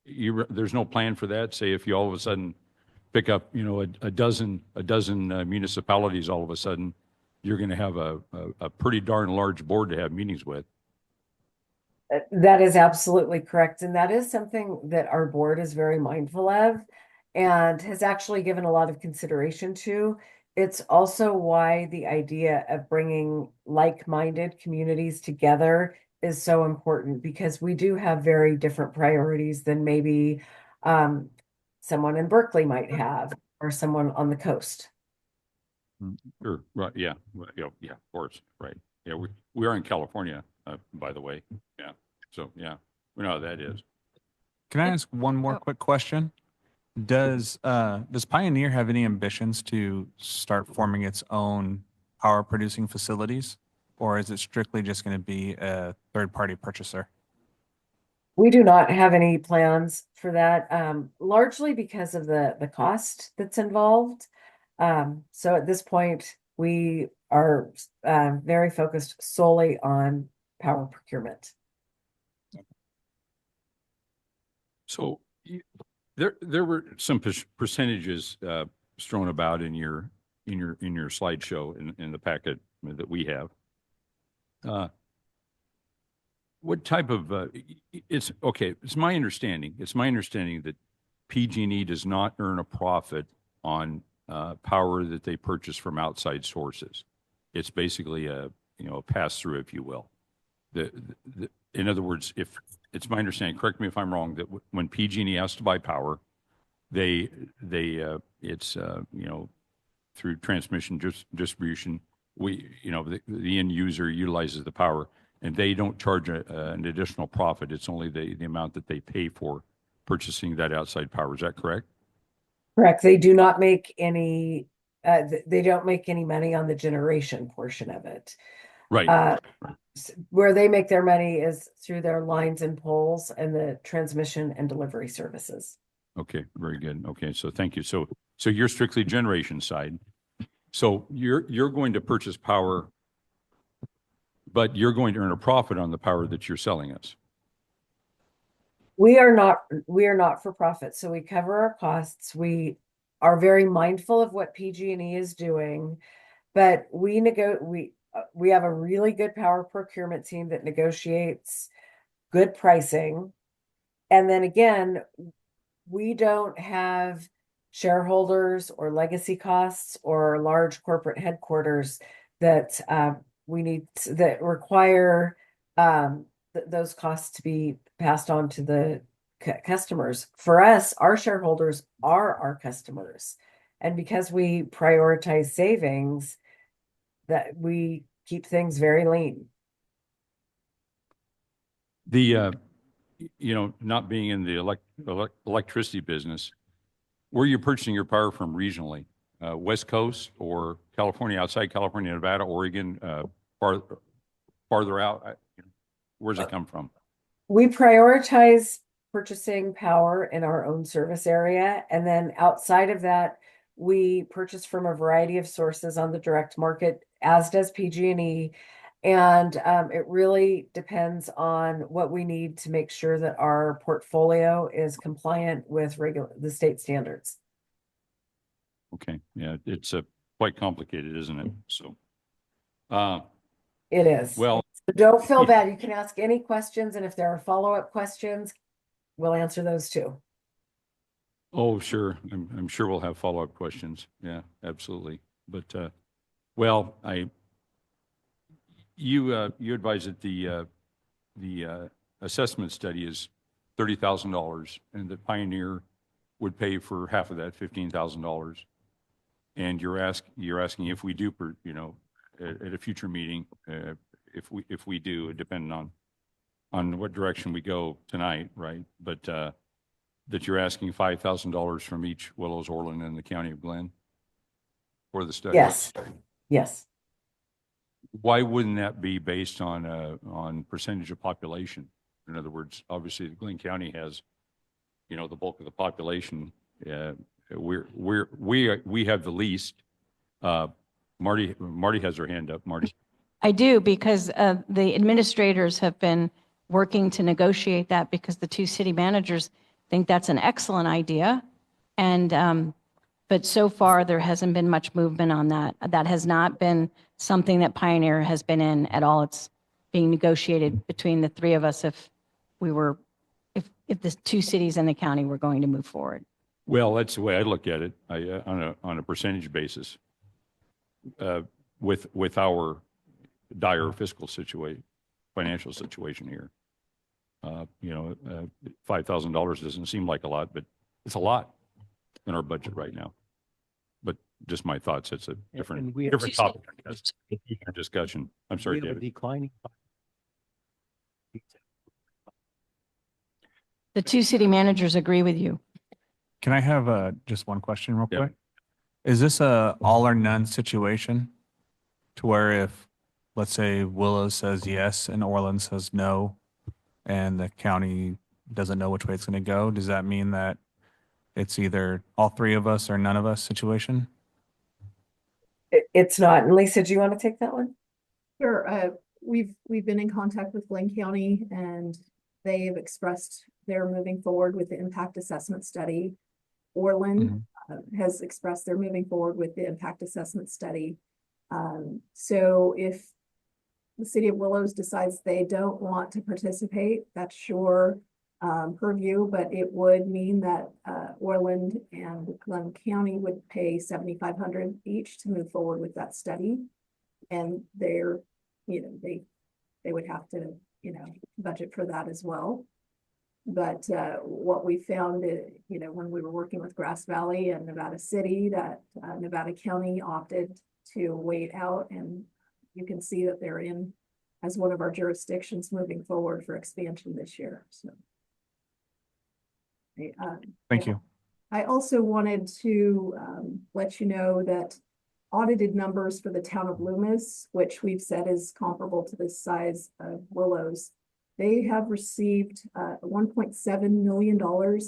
there's no plan for that? Say if you all of a sudden pick up, you know, a dozen municipalities all of a sudden, you're going to have a pretty darn large board to have meetings with. That is absolutely correct. And that is something that our board is very mindful of and has actually given a lot of consideration to. It's also why the idea of bringing like-minded communities together is so important, because we do have very different priorities than maybe someone in Berkeley might have, or someone on the coast. Sure. Right. Yeah. Yeah. Of course. Right. Yeah. We are in California, by the way. Yeah. So yeah, we know how that is. Can I ask one more quick question? Does Pioneer have any ambitions to start forming its own power producing facilities, or is it strictly just going to be a third-party purchaser? We do not have any plans for that, largely because of the cost that's involved. So at this point, we are very focused solely on power procurement. So there were some percentages thrown about in your slideshow in the packet that we have. What type of it's okay? It's my understanding that PG&E does not earn a profit on power that they purchase from outside sources. It's basically a pass-through, if you will. In other words, if, it's my understanding, correct me if I'm wrong, that when PG&E has to buy power, it's, through transmission distribution, the end user utilizes the power, and they don't charge an additional profit. It's only the amount that they pay for purchasing that outside power. Is that correct? Correct. They do not make any, they don't make any money on the generation portion of it. Right. Where they make their money is through their lines and poles and the transmission and delivery services. Okay, very good. Okay, so thank you. So you're strictly generation side. So you're going to purchase power, but you're going to earn a profit on the power that you're selling us. We are not for profit, so we cover our costs. We are very mindful of what PG&E is doing, but we have a really good power procurement team that negotiates good pricing. And then again, we don't have shareholders or legacy costs or large corporate headquarters that that require those costs to be passed on to the customers. For us, our shareholders are our customers. And because we prioritize savings, that we keep things very lean. Not being in the electricity business, where are you purchasing your power from regionally? West Coast or California, outside California, Nevada, Oregon, farther out? Where does it come from? We prioritize purchasing power in our own service area. And then outside of that, we purchase from a variety of sources on the direct market, as does PG&E. And it really depends on what we need to make sure that our portfolio is compliant with the state standards. Okay, yeah, it's quite complicated, isn't it? So, it is. Well, so don't feel bad. You can ask any questions, and if there are follow-up questions, we'll answer those too. oh, sure. I'm sure we'll have follow-up questions. Yeah, absolutely. But, you advise that the assessment study is $30,000 and that Pioneer would pay for half of that, $15,000. And you're asking if we do, at a future meeting, if we do, depending on what direction we go tonight, right? But that you're asking $5,000 from each Willows, Orland, and the County of Glen for the study. Yes. Yes. Why wouldn't that be based on percentage of population? In other words, obviously, Glen County has, the bulk of the population. We have the least. Marty has her hand up. Marty. I do, because the administrators have been working to negotiate that, because the two city managers think that's an excellent idea. And but so far, there hasn't been much movement on that. That has not been something that Pioneer has been in at all. It's being negotiated between the three of us if the two cities and the county were going to move forward. Well, that's the way I look at it. On a percentage basis, with our dire fiscal financial situation here. $5,000 doesn't seem like a lot, but it's a lot in our budget right now. But just my thoughts. It's a different topic, I guess. Different discussion. I'm sorry, We have a David. declining. The two city managers agree with you. Can I have just one question real Yeah. quick? Is this a all or none situation to where if, let's say, Willows says yes and Orland says no, and the county doesn't know which way it's going to go, does that mean that it's either all three of us or none of us situation? It's not. And Lisa, do you want to take that one? Sure. We've been in contact with Glen County, and they have expressed they're moving forward with the impact assessment study. Orland has expressed they're moving forward with the impact assessment study. So if the city of Willows decides they don't want to participate, that's sure purview, but it would mean that Orland and Glen County would pay $7,500 each to move forward with that study. And they would have to, budget for that as well. But what we found, when we were working with Grass Valley and Nevada City, that Nevada County opted to wait out, and you can see that they're in as one of our jurisdictions moving forward for expansion this year, so. Thank you. I also wanted to let you know that audited numbers for the town of Loomis, which we've said is comparable to the size of Willows, they have received $1.7 million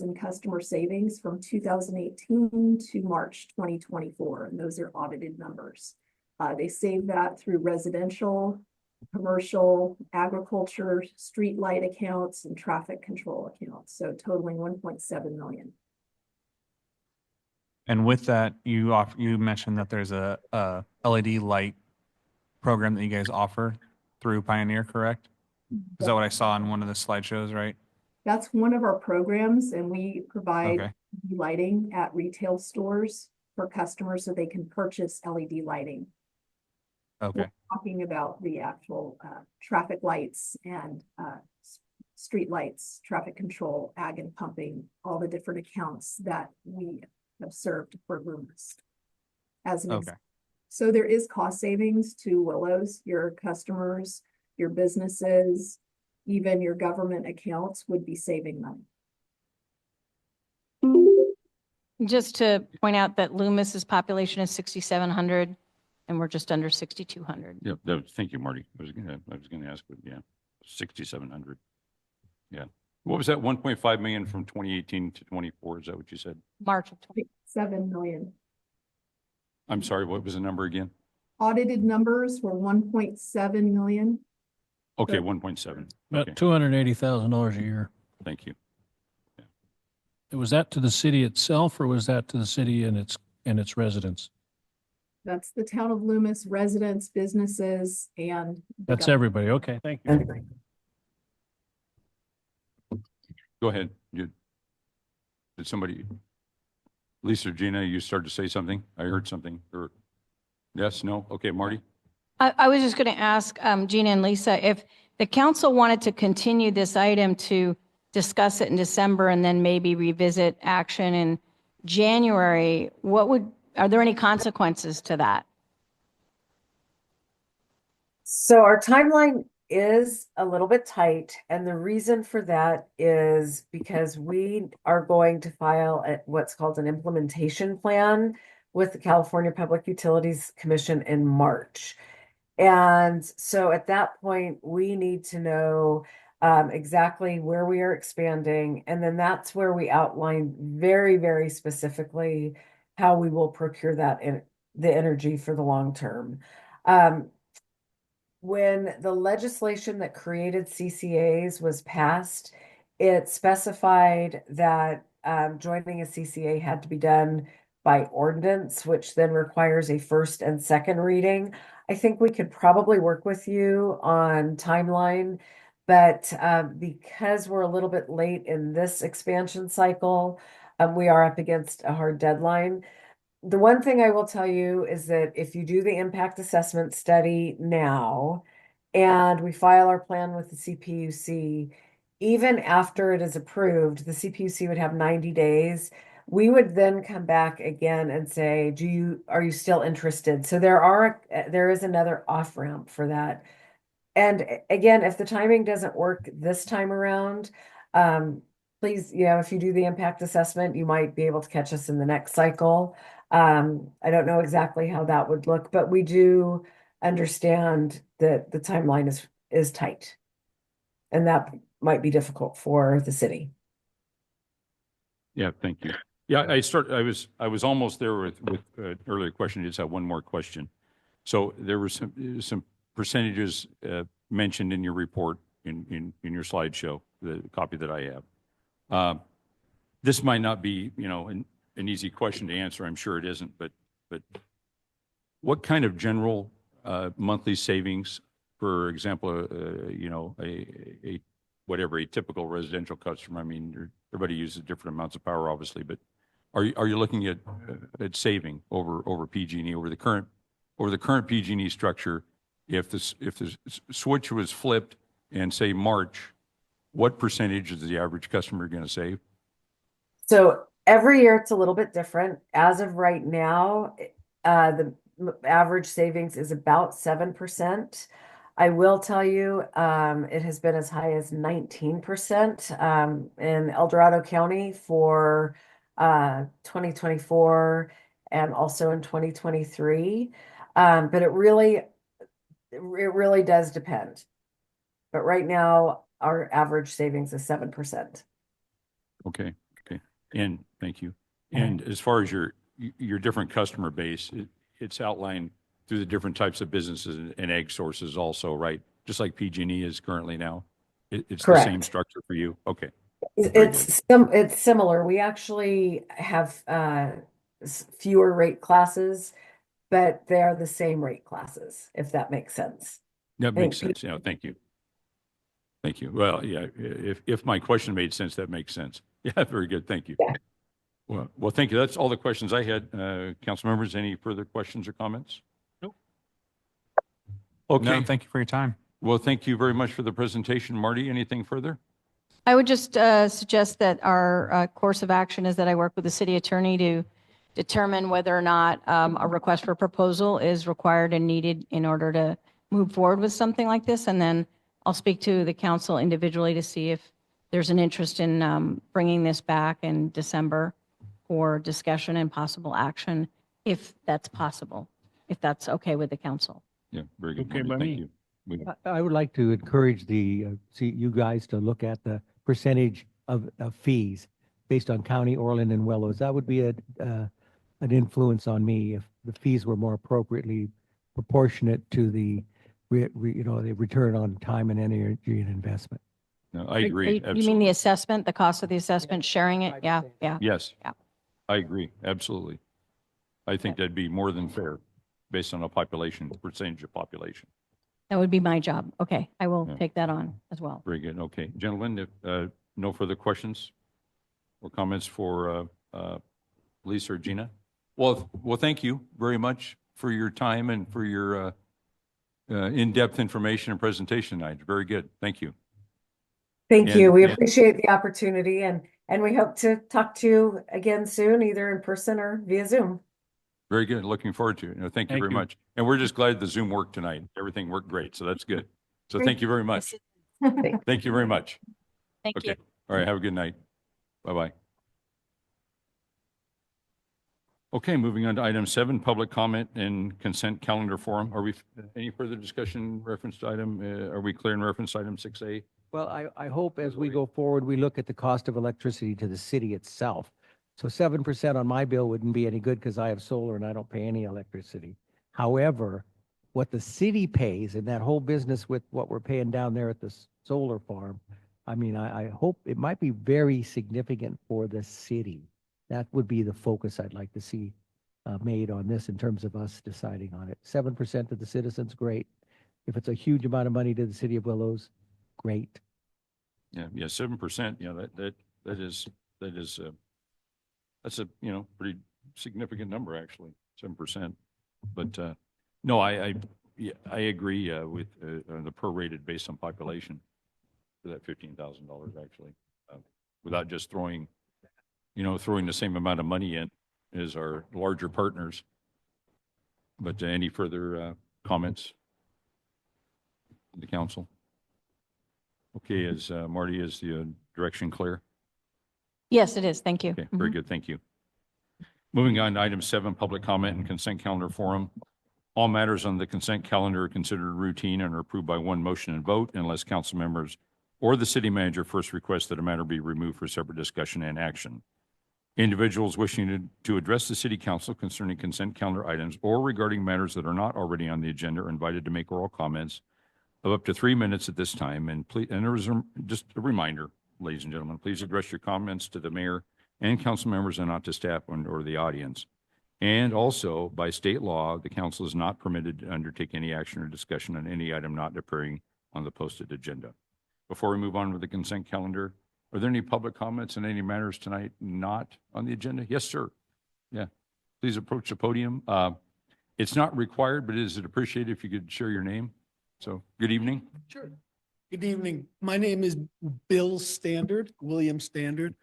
in customer savings from 2018 to March 2024, and those are audited numbers. They saved that through residential, commercial, agriculture, street light accounts, and traffic control accounts, so totaling 1.7 million. And with that, you mentioned that there's a LED light program that you guys offer through Pioneer, correct? Is that what I saw in one of the slideshows, right? That's one of our programs, and we provide Okay. lighting at retail stores for customers so they can purchase LED lighting. Okay. We're talking about the actual traffic lights and street lights, traffic control, ag and pumping, all the different accounts that we have served for Loomis. As an Okay. example. So there is cost savings to Willows, your customers, your businesses, even your government accounts would be saving money. Just to point out that Loomis's population is 6,700 and we're just under 6,200. Yep, thank you, Marty. I was gonna ask, but yeah, 6,700. Yeah. What was that, 1.5 million from 2018 to 24? Is that what you said? March of 20. 7 million. I'm sorry, what was the number again? Audited numbers were 1.7 million. Okay, Sure. 1.7. About Okay, $280,000 a year. thank you. Was that to the city itself or was that to the city and its residents? That's the town of Loomis, residents, businesses, and. the That's government. everybody. Okay, thank you. Go ahead. Did somebody, Lisa or Gina, you started to say something? I heard something. Or yes, no? Okay, Marty? I was just going to ask Gina and Lisa, if the council wanted to continue this item to discuss it in December and then maybe revisit action in January, are there any consequences to that? So our timeline is a little bit tight, and the reason for that is because we are going to file what's called an implementation plan with the California Public Utilities Commission in March. And so at that point, we need to know exactly where we are expanding. And then that's where we outline very, very specifically how we will procure the energy for the long term. When the legislation that created CCAs was passed, it specified that joining a CCA had to be done by ordinance, which then requires a first and second reading. I think we could probably work with you on timeline, but because we're a little bit late in this expansion cycle, we are up against a hard deadline. The one thing I will tell you is that if you do the impact assessment study now and we file our plan with the CPUC, even after it is approved, the CPUC would have 90 days. We would then come back again and say, are you still interested? So there is another off ramp for that. And again, if the timing doesn't work this time around, please, if you do the impact assessment, you might be able to catch us in the next cycle. I don't know exactly how that would look, but we do understand that the timeline is tight. And that might be difficult for the city. Yeah, thank you. Yeah, I was almost there with earlier question. I just have one more question. So there were some percentages mentioned in your report in your slideshow, the copy that I have. This might not be, an easy question to answer. I'm sure it isn't, but what kind of general monthly savings, for example, a typical residential customer? I mean, everybody uses different amounts of power, obviously, but are you looking at saving over PG&E over the current PG&E structure? if the switch was flipped and say March, what percentage is the average customer going to save? So every year it's a little bit different. As of right now, the average savings is about 7%. I will tell you, it has been as high as 19% in El Dorado County for 2024 and also in 2023. But it really does depend. But right now, our average savings is 7%. Okay, okay. And thank you. And as far as your different customer base, it's outlined through the different types of businesses and egg sources also, right? Just like PG&E is currently now. It's the same Correct. structure for you. Okay. Very It's similar. We actually have fewer rate classes, but they are the same rate classes, if that makes sense. That makes Thank sense. Yeah, thank you. Thank you. Well, yeah, if my question made sense, that makes sense. Yeah, very good. Thank you. Yeah. Well, thank you. That's all the questions I had. Council members, any further questions or comments? Nope. Okay. No, thank you for your time. Well, thank you very much for the presentation. Marty, anything further? I would just suggest that our course of action is that I work with the city attorney to determine whether or not a request for proposal is required and needed in order to move forward with something like this. And then I'll speak to the council individually to see if there's an interest in bringing this back in December for discussion and possible action, if that's possible, if that's okay with the council. Yeah, very good. Okay Marty. by Thank me. you. I would like to encourage you guys to look at the percentage of fees based on County, Orland, and Willows. That would be an influence on me if the fees were more appropriately proportionate to the the return on time and energy and investment. No, I agree. You mean the Absolutely. assessment, the cost of the assessment, sharing it? Yeah, yeah. Yes. Yeah. I agree. Absolutely. I think that'd be more than fair based on a percentage of population. That would be my job. Okay, I will Yeah. take that on as well. Very good. Okay. Gentlemen, if no further questions or comments for Lisa or Gina? Well, thank you very much for your time and for your in-depth information and presentation tonight. Very good. Thank you. Thank And- you. We and- appreciate the opportunity and we hope to talk to you again soon, either in person or via Zoom. Very good. Looking forward to it. No, thank you Thank very you. much. And we're just glad the Zoom worked tonight. Everything worked great. So that's good. So Great. thank you very much. Thank you very much. Thank you. Okay. All right. Have a good night. Bye-bye. Okay, moving on to item 7, public comment and consent calendar forum. Are we, any further discussion reference to item? Are we clear in reference to item 6A? Well, I hope as we go forward, we look at the cost of electricity to the city itself. So 7% on my bill wouldn't be any good because I have solar and I don't pay any electricity. However, what the city pays and that whole business with what we're paying down there at the solar farm, I mean, I hope it might be very significant for the city. That would be the focus I'd like to see made on this in terms of us deciding on it. 7% to the citizens, great. If it's a huge amount of money to the city of Willows, great. Yeah, 7%. Yeah, that's a, pretty significant number actually, 7%. But no, I agree with the prorated based on population for that $15,000 actually, without just throwing the same amount of money in as our larger partners. But any further comments from the council? Okay, Marty, is the direction clear? Yes, it is. Thank you. Okay, very good. Thank you. Moving on to item 7, public comment and consent calendar forum. All matters on the consent calendar are considered routine and are approved by one motion and vote unless council members or the city manager first request that a matter be removed for separate discussion and action. Individuals wishing to address the city council concerning consent calendar items or regarding matters that are not already on the agenda are invited to make oral comments of up to 3 minutes at this time. And please, and there is just a reminder, ladies and gentlemen, please address your comments to the mayor and council members and not to staff or the audience. And also, by state law, the council is not permitted to undertake any action or discussion on any item not appearing on the posted agenda. Before we move on with the consent calendar, are there any public comments on any matters tonight not on the agenda? Yes, sir. Yeah, please approach the podium. It's not required, but is it appreciated if you could share your name? So, good evening. Sure. Good evening. My name is Bill Standard, William Standard.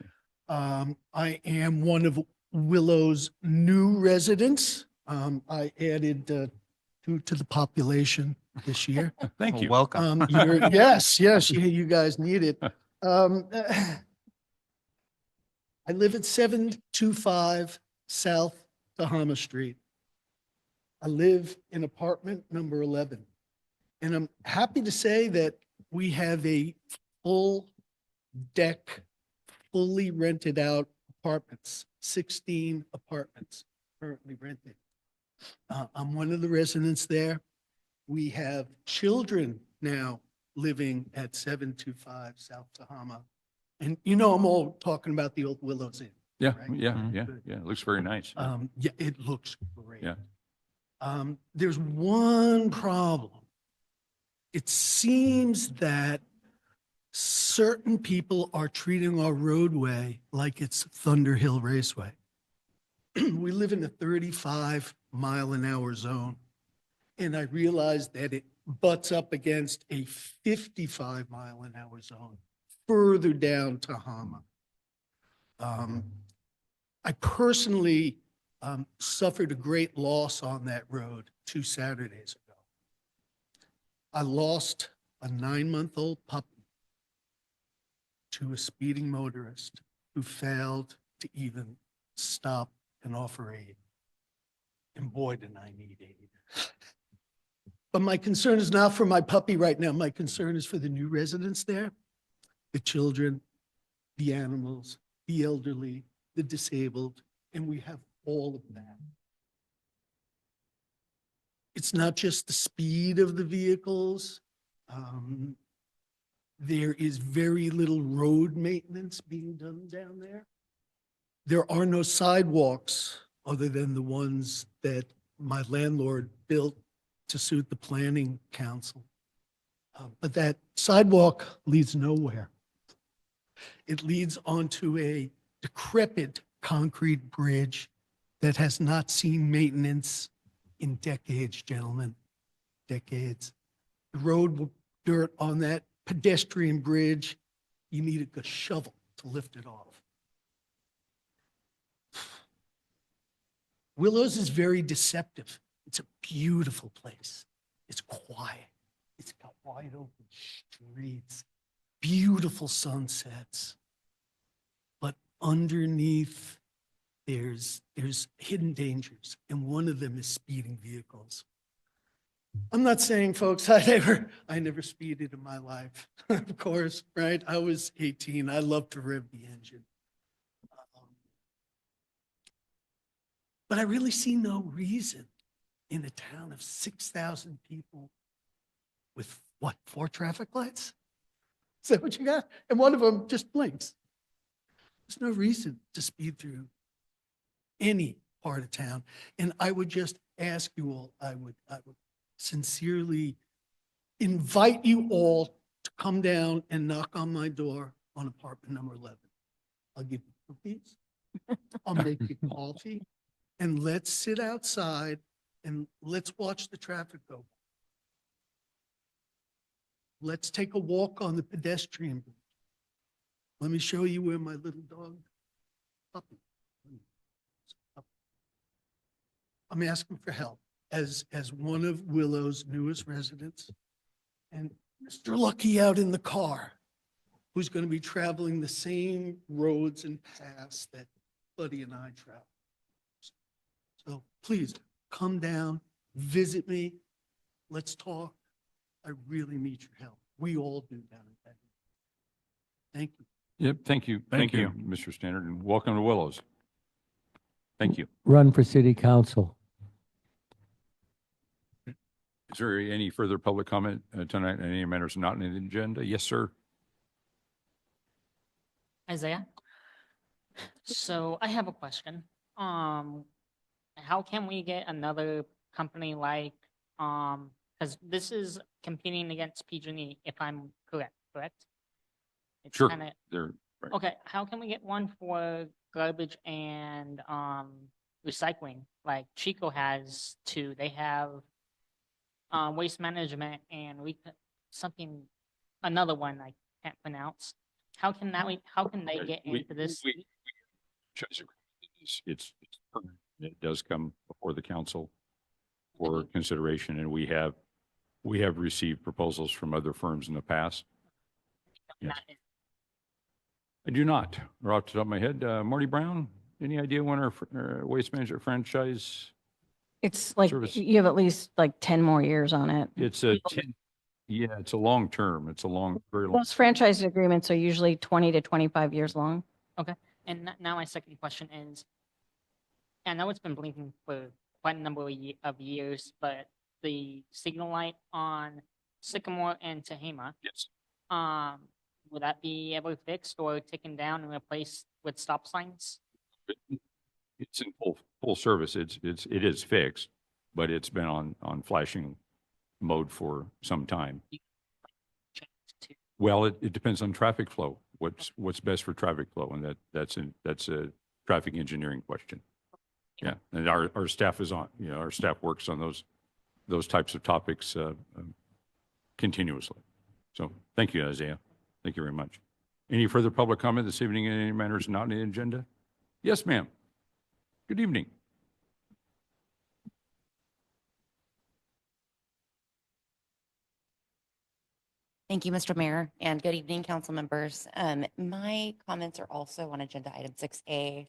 I am one of Willow's new residents. I added two to the population this year. Thank you. Welcome. Yes, you guys need it. I live at 725 South Tahama Street. I live in apartment number 11. And I'm happy to say that we have a full deck, fully rented out apartments, 16 apartments currently rented. I'm one of the residents there. We have children now living at 725 South Tahama. And you know, I'm all talking about the old Willows Inn. Yeah, right? yeah, Mhm. yeah, yeah. It looks very nice. Yeah, it looks great. Yeah. There's one problem. It seems that certain people are treating our roadway like it's Thunder Hill Raceway. We live in a 35-mile-an-hour zone, and I realize that it butts up against a 55-mile-an-hour zone further down Tahama. I personally suffered a great loss on that road 2 Saturdays ago. I lost a 9-month-old puppy to a speeding motorist who failed to even stop and offer aid. And boy, did I need aid. But my concern is not for my puppy right now. My concern is for the new residents there, the children, the animals, the elderly, the disabled, and we have all of that. It's not just the speed of the vehicles. There is very little road maintenance being done down there. There are no sidewalks other than the ones that my landlord built to suit the planning council. But that sidewalk leads nowhere. It leads onto a decrepit concrete bridge that has not seen maintenance in decades, gentlemen, decades. The road with dirt on that pedestrian bridge, you need a shovel to lift it off. Willows is very deceptive. It's a beautiful place. It's quiet. It's got wide open streets, beautiful sunsets. But underneath, there's hidden dangers, and one of them is speeding vehicles. I'm not saying, folks, I never speeded in my life, of course, right? I was 18. I love to rev the engine. But I really see no reason in a town of 6,000 people with what, 4 traffic lights? Is that what you got? And one of them just blinks. There's no reason to speed through any part of town. And I would just ask you all, I would sincerely invite you all to come down and knock on my door on apartment number 11. I'll give you cookies. I'll make you coffee. And let's sit outside and let's watch the traffic go. Let's take a walk on the pedestrian bridge. Let me show you where my little dog, puppy. I'm asking for help as one of Willow's newest residents. And Mr. Lucky out in the car, who's going to be traveling the same roads and paths that Buddy and I travel. So please come down, visit me. Let's talk. I really need your help. We all do down in Benton. Thank you. Yep, thank you. Thank Thank you, Mr. Standard, and welcome to Willows. Thank you. Run for city council. Is there any further public comment tonight on any matters not on the agenda? Yes, sir. Isaiah? So I have a question. How can we get another company like, because this is competing against PG&E, if I'm correct? It's Sure. kinda- There, right. Okay, how can we get one for garbage and recycling, like Chico has too. They have waste management and something, another one I can't pronounce. How can they get into this? It's permanent. It does come before the council for consideration, and we have received proposals from other firms in the past. Yes. I do not, or off the top of my head, Marty Brown, any idea when our waste management franchise? It's like, Service. you have at least like 10 more years on it. It's a, yeah, it's a long term. It's a very long. Most franchise agreements are usually 20 to 25 years long. And now my second question is, I know it's been blinking for quite a number of years, but the signal light on Sycamore and Tehama, Yes. will that be ever fixed or taken down and replaced with stop signs? It's in full service. It is fixed, but it's been on flashing mode for some time. To- Well, it depends on traffic flow. What's best for traffic flow, and that's a traffic engineering question. Yeah, and our staff is on. Our staff works on those types of topics continuously. So thank you, Isaiah. Thank you very much. Any further public comment this evening in any matters not on the agenda? Yes, ma'am. Good evening. Thank you, Mr. Mayor, and good evening, council members. My comments are also on agenda item 6A.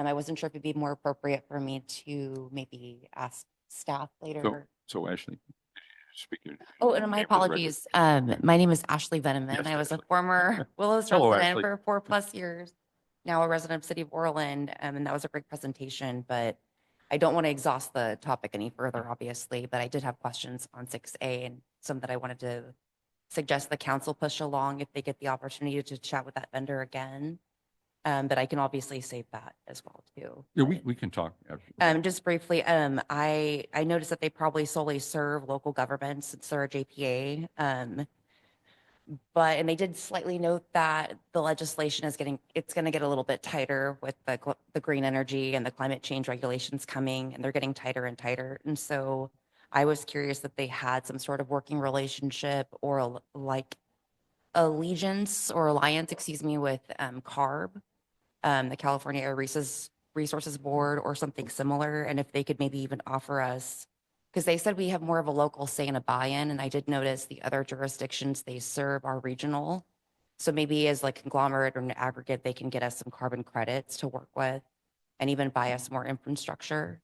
I wasn't sure if it'd be more appropriate for me to maybe ask staff later. So Ashley, speaking. Oh, and my name for the record. apologies. My name is Ashley Veneman. Yes, I was a Ashley. former Willows Hello, resident Ashley. for 4+ years, now a resident of City of Orland, and that was a great presentation, but I don't want to exhaust the topic any further, obviously, but I did have questions on 6A and some that I wanted to suggest the council push along if they get the opportunity to chat with that vendor again. But I can obviously save that as well too. Yeah, we can talk. after. Just briefly, I noticed that they probably solely serve local governments since they're a JPA. And they did slightly note that the legislation it's going to get a little bit tighter with the green energy and the climate change regulations coming, and they're getting tighter and tighter. And so I was curious if they had some sort of working relationship or like alliance, excuse me, with CARB, the California Air Resources Board, or something similar, and if they could maybe even offer us, because they said we have more of a local say and a buy-in, and I did notice the other jurisdictions they serve are regional. So maybe as like conglomerate or an aggregate, they can get us some carbon credits to work with and even buy us more infrastructure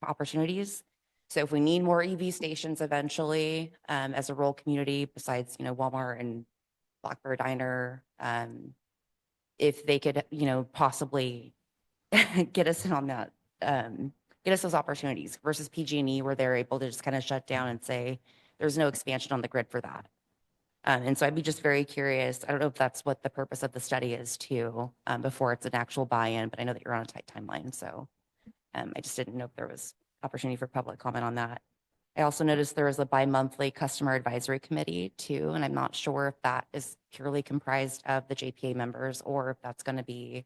opportunities. So if we need more EV stations eventually, as a rural community, besides, Walmart and Blackbird Diner, if they could, possibly get us in on that, get us those opportunities versus PG&E, where they're able to just kind of shut down and say, there's no expansion on the grid for that. And so I'd be just very curious. I don't know if that's what the purpose of the study is too, before it's an actual buy-in, but I know that you're on a tight timeline. So I just didn't know if there was opportunity for public comment on that. I also noticed there was a bi-monthly customer advisory committee too, and I'm not sure if that is purely comprised of the JPA members or if that's going to be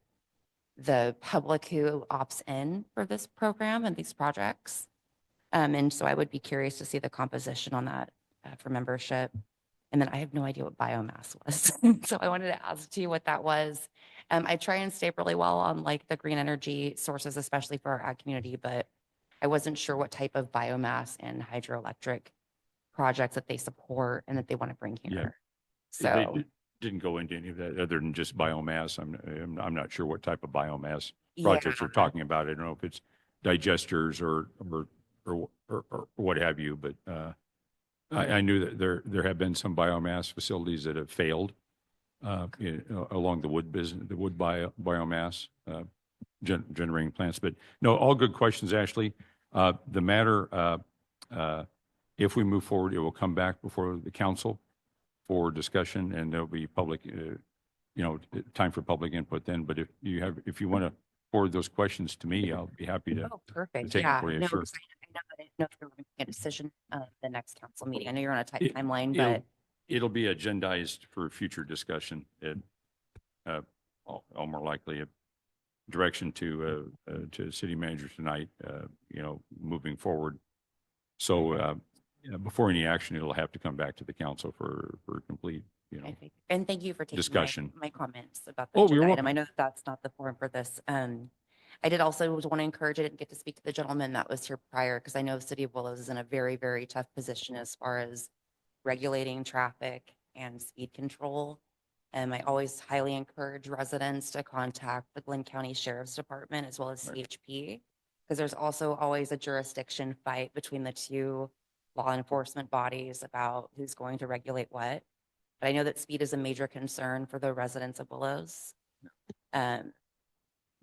the public who opts in for this program and these projects. And so I would be curious to see the composition on that for membership. And then I have no idea what biomass was. So I wanted to ask you what that was. I try and stay really well on like the green energy sources, especially for our ag community, but I wasn't sure what type of biomass and hydroelectric projects that they support and that they want to bring here. Yeah. So They didn't go into any of that other than just biomass. I'm not sure what type of biomass yeah, projects you're talking about. I don't know if it's digesters or what have you, but I knew that there have been some biomass facilities that have failed along the wood business, the wood biomass generating plants. But no, all good questions, Ashley. The matter, if we move forward, it will come back before the council for discussion, and there'll be public, time for public input then. But if you want to forward those questions to me, I'll be happy to. oh, perfect. take it Yeah, for you, no, sure. 'cause I know that I know if you're making a decision the next council meeting. I know you're on a tight It- timeline, it'll- but It'll be agendized for future discussion. All more likely, direction to city manager tonight, moving forward. So before any action, it'll have to come back to the council for complete, I think, and thank you for taking discussion. my comments about the Oh, you're agenda item. welcome. I know that that's not the forum for this. I did also want to encourage, I didn't get to speak to the gentleman that was here prior, because I know the City of Willows is in a very, very tough position as far as regulating traffic and speed control. I always highly encourage residents to contact the Glenn County Sheriff's Department as well as Right. CHP, because there's also always a jurisdiction fight between the two law enforcement bodies about who's going to regulate what. But I know that speed is a major concern for the residents of Willows.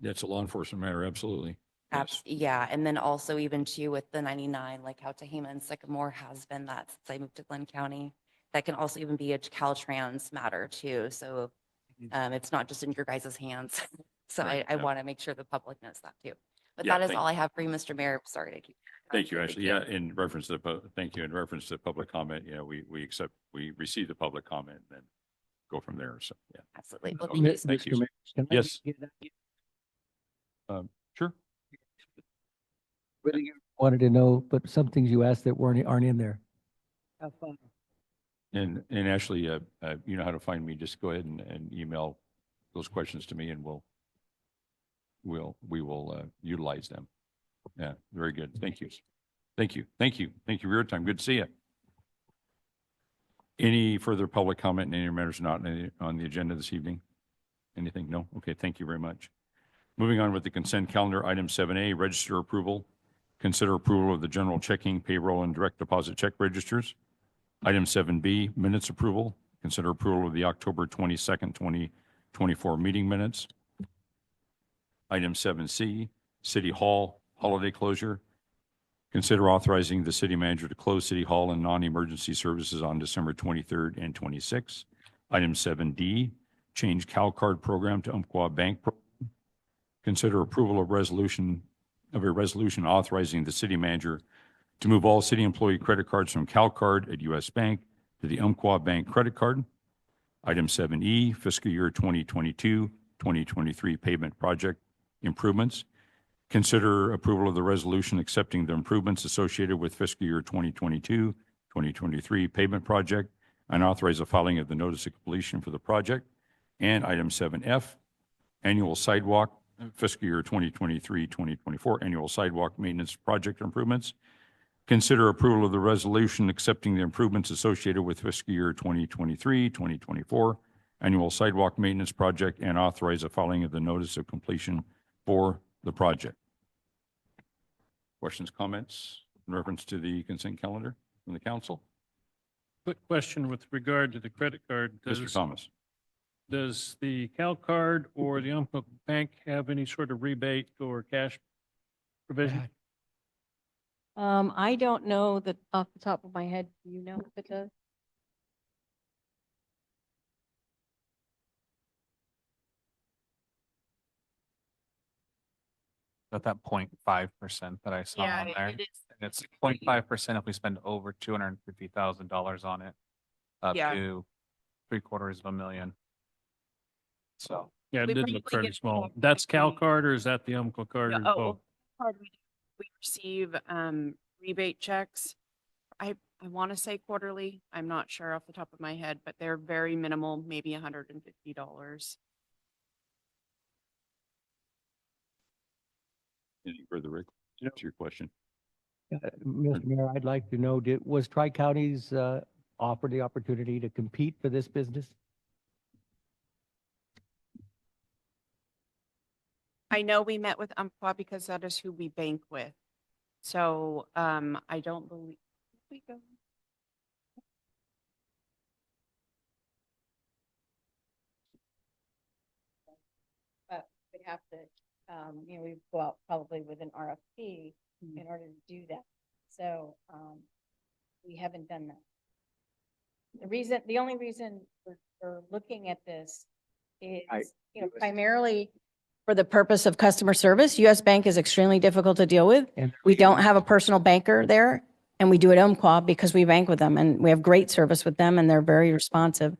That's a law enforcement matter, absolutely. Yes. Yeah, and then also even too with the 99, like how Tehama and Sycamore has been that since I moved to Glenn County. That can also even be a Caltrans matter too. So it's not just in your guys' hands. So Right, I yeah. want to make sure the public knows that too. But Yeah, that is thank all I have for you, Mr. Mayor. Sorry to keep. Thank you, Ashley. Yeah, in reference to, thank you. In reference to public comment, we receive the public comment and then go from there. So, yeah. Absolutely. Well, Okay, thank you. thank you. Mr. Mayor, can I Yes. get that? Sure. Really wanted to know, but some things you asked that aren't in there. And Ashley, you know how to find me. Just go ahead and email those questions to me and we will utilize them. Yeah, very good. Thank you. Thank you. Thank you. Thank you for your time. Good to see you. Any further public comment in any matters not on the agenda this evening? Anything? No? Okay, thank you very much. Moving on with the consent calendar, item 7A, register approval. Consider approval of the general checking, payroll, and direct deposit check registers. Item 7B, minutes approval. Consider approval of the October 22nd, 2024 meeting minutes. Item 7C, City Hall holiday closure. Consider authorizing the city manager to close City Hall and non-emergency services on December 23rd and 26th. Item 7D, change CalCard program to Umpqua Bank. Consider approval of a resolution authorizing the city manager to move all city employee credit cards from CalCard at U.S. Bank to the Umpqua Bank credit card. Item 7E, fiscal year 2022, 2023 pavement project improvements. Consider approval of the resolution accepting the improvements associated with fiscal year 2022, 2023 pavement project and authorize the filing of the notice of completion for the project. And item 7F, annual sidewalk, fiscal year 2023, 2024 annual sidewalk maintenance project improvements. Consider approval of the resolution accepting the improvements associated with fiscal year 2023, 2024 annual sidewalk maintenance project and authorize the filing of the notice of completion for the project. Questions, comments in reference to the consent calendar from the council? Quick question with regard to the credit card. Mr. Thomas. Does the CalCard or the Umpqua Bank have any sort of rebate or cash provision? I don't know that off the top of my head. Do you know if it does? At that 0.5% that I saw on there. And it's 0.5% if we spend over $250,000 on it, up Yeah. to $750,000. So, Yeah, it We did briefly look fairly get small. back That's to the- CalCard or is that the Umpqua card? or Oh, both? card we receive rebate checks. I want to say quarterly. I'm not sure off the top of my head, but they're very minimal, maybe $150. Any further, Rick? To your question. Mr. Mayor, I'd like to know, was Tri-Counties offered the opportunity to compete for this business? I know we met with Umpqua because that is who we bank with. So I don't believe we go. But we have to, we go out probably with an RFP in order to do that. So, we haven't done that. The only reason we're looking at this is, primarily for the purpose of customer service. US Bank is extremely difficult to deal with. And We don't have a personal banker there, and we do it Umpqua because we bank with them, and we have great service with them, and they're very responsive.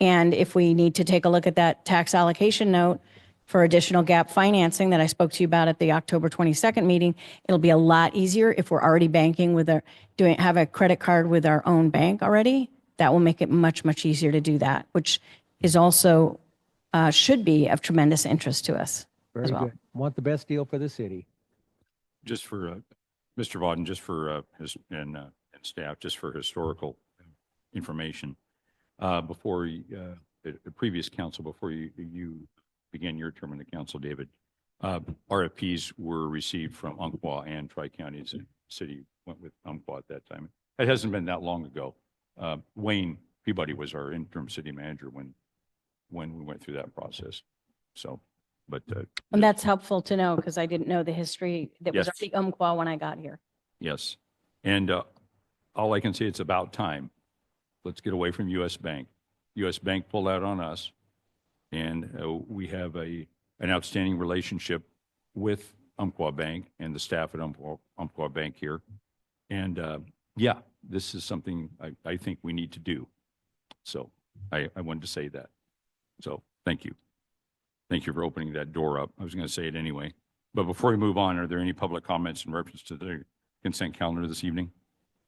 And if we need to take a look at that tax allocation note for additional gap financing that I spoke to you about at the October 22nd meeting. It'll be a lot easier if we're already banking with have a credit card with our own bank already. That will make it much, much easier to do that, which is also, should be of tremendous interest to us. Very well. good. Want the best deal for the city. Just for, Mr. Vauden, just for, his, and staff, just for historical information. Before, the previous council, before you began your term in the council, David, RFPs were received from Umpqua and Tri-Counties. The city went with Umpqua at that time. It hasn't been that long ago. Wayne Peabody was our interim city manager when we went through that process. So, but. And that's helpful to know because I didn't know the history that was Yes. already Umpqua when I got here. Yes. And all I can say, it's about time. Let's get away from US Bank. US Bank pulled out on us. And we have an outstanding relationship with Umpqua Bank and the staff at Umpqua Bank here. And yeah, this is something I think we need to do. So I wanted to say that. So thank you. Thank you for opening that door up. I was going to say it anyway. But before we move on, are there any public comments in reference to the consent calendar this evening?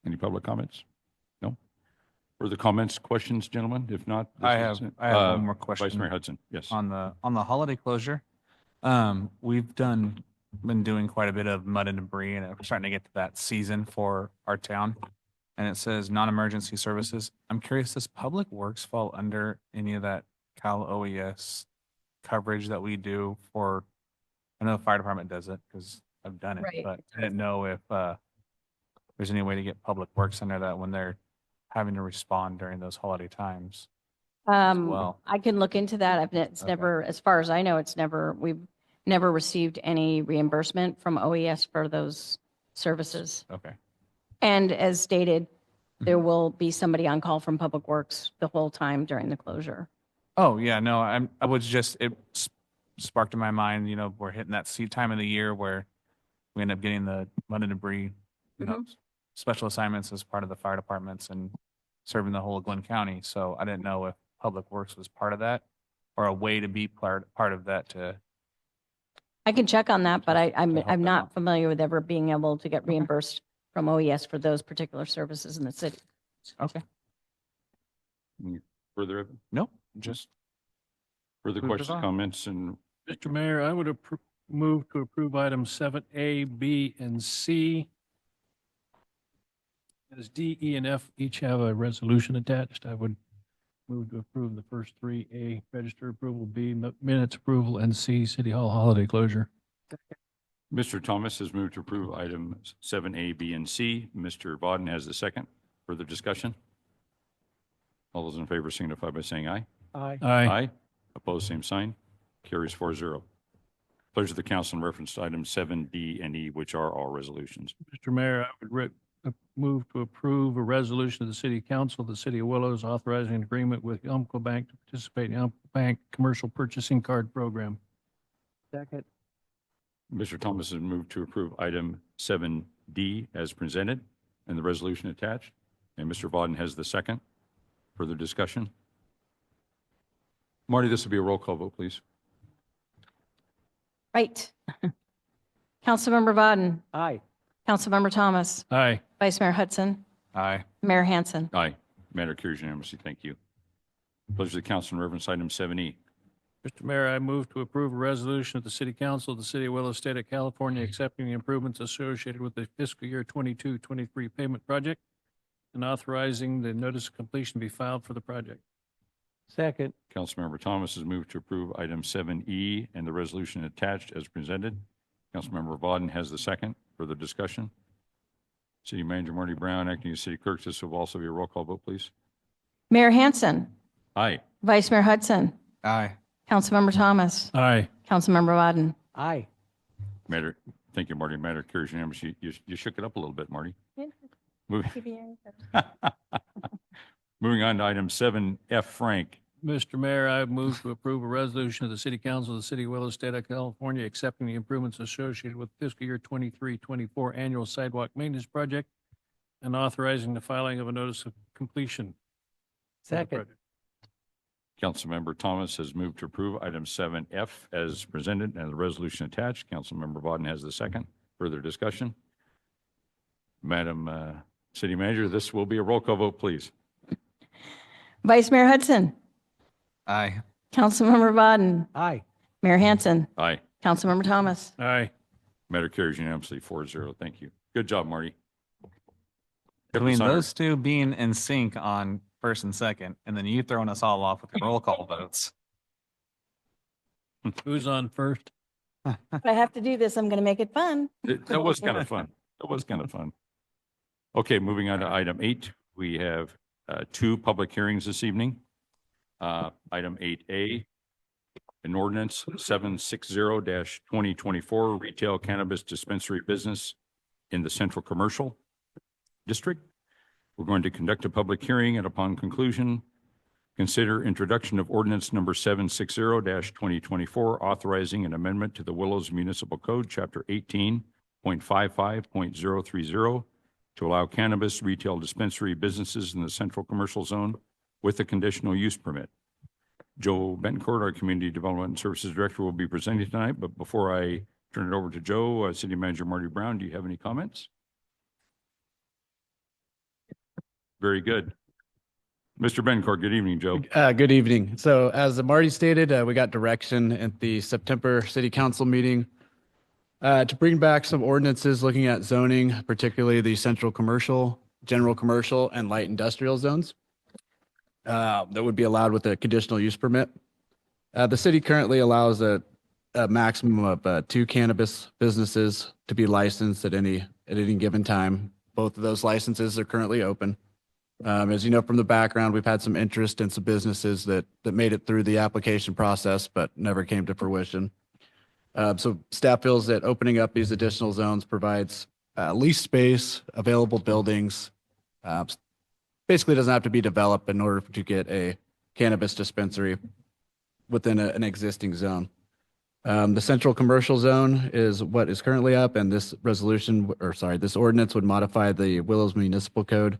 Any public comments? No? Further comments, questions, gentlemen? If not, this I is have it. one more Vice question. Mayor Hudson, yes. On the holiday closure. We've been doing quite a bit of mud and debris, and we're starting to get to that season for our town. And it says non-emergency services. I'm curious, does Public Works fall under any of that Cal OES coverage that we do for? I know the fire department does it because I've done it, Right, but it I didn't know if there's any way to get Public Works under that when they're having to respond during those holiday times. well. I can look into that. It's Okay. never, as far as I know, we've never received any reimbursement from OES for those services. Okay. And as stated, there Mm-hmm. will be somebody on call from Public Works the whole time during the closure. Oh, yeah, no, I was just, sparked in my mind, we're hitting that seed time of the year where we end up getting the mud and debris, special assignments as part of the fire departments and serving the whole of Glenn County. So I didn't know if Public Works was part of that or a way to be part of that to. I can check on that, but I'm help them not out. familiar with ever being able to get reimbursed from OES for those particular services in the city. Okay. Further, Nope, just. further Move it questions, on. comments, and Mr. Mayor, I would move to approve items 7A, B, and C. As D, E, and F each have a resolution attached, I would move to approve the first three: A, register approval; B, minutes approval; and C, City Hall holiday closure. Mr. Thomas has moved to approve items 7A, B, and C. Mr. Vauden has the second. Further discussion? All those in favor signify by saying aye. Aye. Aye. Opposed, same sign. Carries 4-0. Pleasure of the council in reference to items 7, D, and E, which are all resolutions. Mr. Mayor, I would move to approve a resolution of the City Council of the City of Willows authorizing an agreement with Umpqua Bank to participate in Umpqua Bank Commercial Purchasing Card Program. Second. Mr. Thomas has moved to approve item 7D as presented and the resolution attached. And Mr. Vauden has the second. Further discussion? Marty, this will be a roll call vote, please. Right. Councilmember Vaden, Aye. Councilmember Thomas, Aye. Vice Mayor Hudson, Aye. Mayor Hanson. Aye. Matter carries unanimously. Thank you. Pleasure of the council in reference to item 7E. Mr. Mayor, I move to approve a resolution of the City Council of the City of Willow, State of California, accepting the improvements associated with the fiscal year 22-23 payment project and authorizing the notice of completion be filed for the project. Second. Councilmember Thomas has moved to approve item 7E and the resolution attached as presented. Councilmember Vauden has the second. Further discussion? City Manager Marty Brown, acting as city clerk, this will also be a roll call vote, please. Mayor Hanson, Aye. Vice Mayor Hudson, Aye. Councilmember Thomas, Aye. Councilmember Vaden. Aye. Matter, thank you, Marty. Matter carries unanimously. You shook it up a little bit, Marty. Moving moving on to item 7F, Frank. Mr. Mayor, I move to approve a resolution of the City Council of the City of Willow, State of California, accepting the improvements associated with fiscal year 23-24 annual sidewalk maintenance project and authorizing the filing of a notice of completion. for the Second. project. Councilmember Thomas has moved to approve item 7F as presented and the resolution attached. Councilmember Bodden has the second. Further discussion? Madam City Manager, this will be a roll call vote, please. Vice Mayor Hudson, Aye. Councilmember Bodden, Aye. Mayor Hanson, Aye. Councilmember Thomas. Aye. Matter carries unanimously 4-0. Thank you. Good job, Marty. Get Between this honored. those two being in sync on first and second, and then you throwing us all off with your roll call votes. Who's on first? If I have to do this, I'm going to make it fun. That was kind of fun. That was kind of fun. Okay, moving on to item 8. We have 2 public hearings this evening. Item 8A, an ordinance 760-2024 retail cannabis dispensary business in the Central Commercial District. We're going to conduct a public hearing and upon conclusion, consider introduction of ordinance number 760-2024, authorizing an amendment to the Willows Municipal Code, Chapter 18.55.030, to allow cannabis retail dispensary businesses in the Central Commercial Zone with a conditional use permit. Joe Bencourt, our Community Development and Services Director, will be presenting tonight, but before I turn it over to Joe, City Manager Marty Brown, do you have any comments? Very good. Mr. Bencourt, good evening, Joe. Good evening. So as Marty stated, we got direction at the September City Council meeting to bring back some ordinances looking at zoning, particularly the central commercial, general commercial, and light industrial zones that would be allowed with a conditional use permit. The city currently allows a maximum of 2 cannabis businesses to be licensed at any given time. Both of those licenses are currently open. As you know from the background, we've had some interest in some businesses that made it through the application process but never came to fruition. So staff feels that opening up these additional zones provides lease space, available buildings. Basically doesn't have to be developed in order to get a cannabis dispensary within an existing zone. The central commercial zone is what is currently up, and this this ordinance would modify the Willows Municipal Code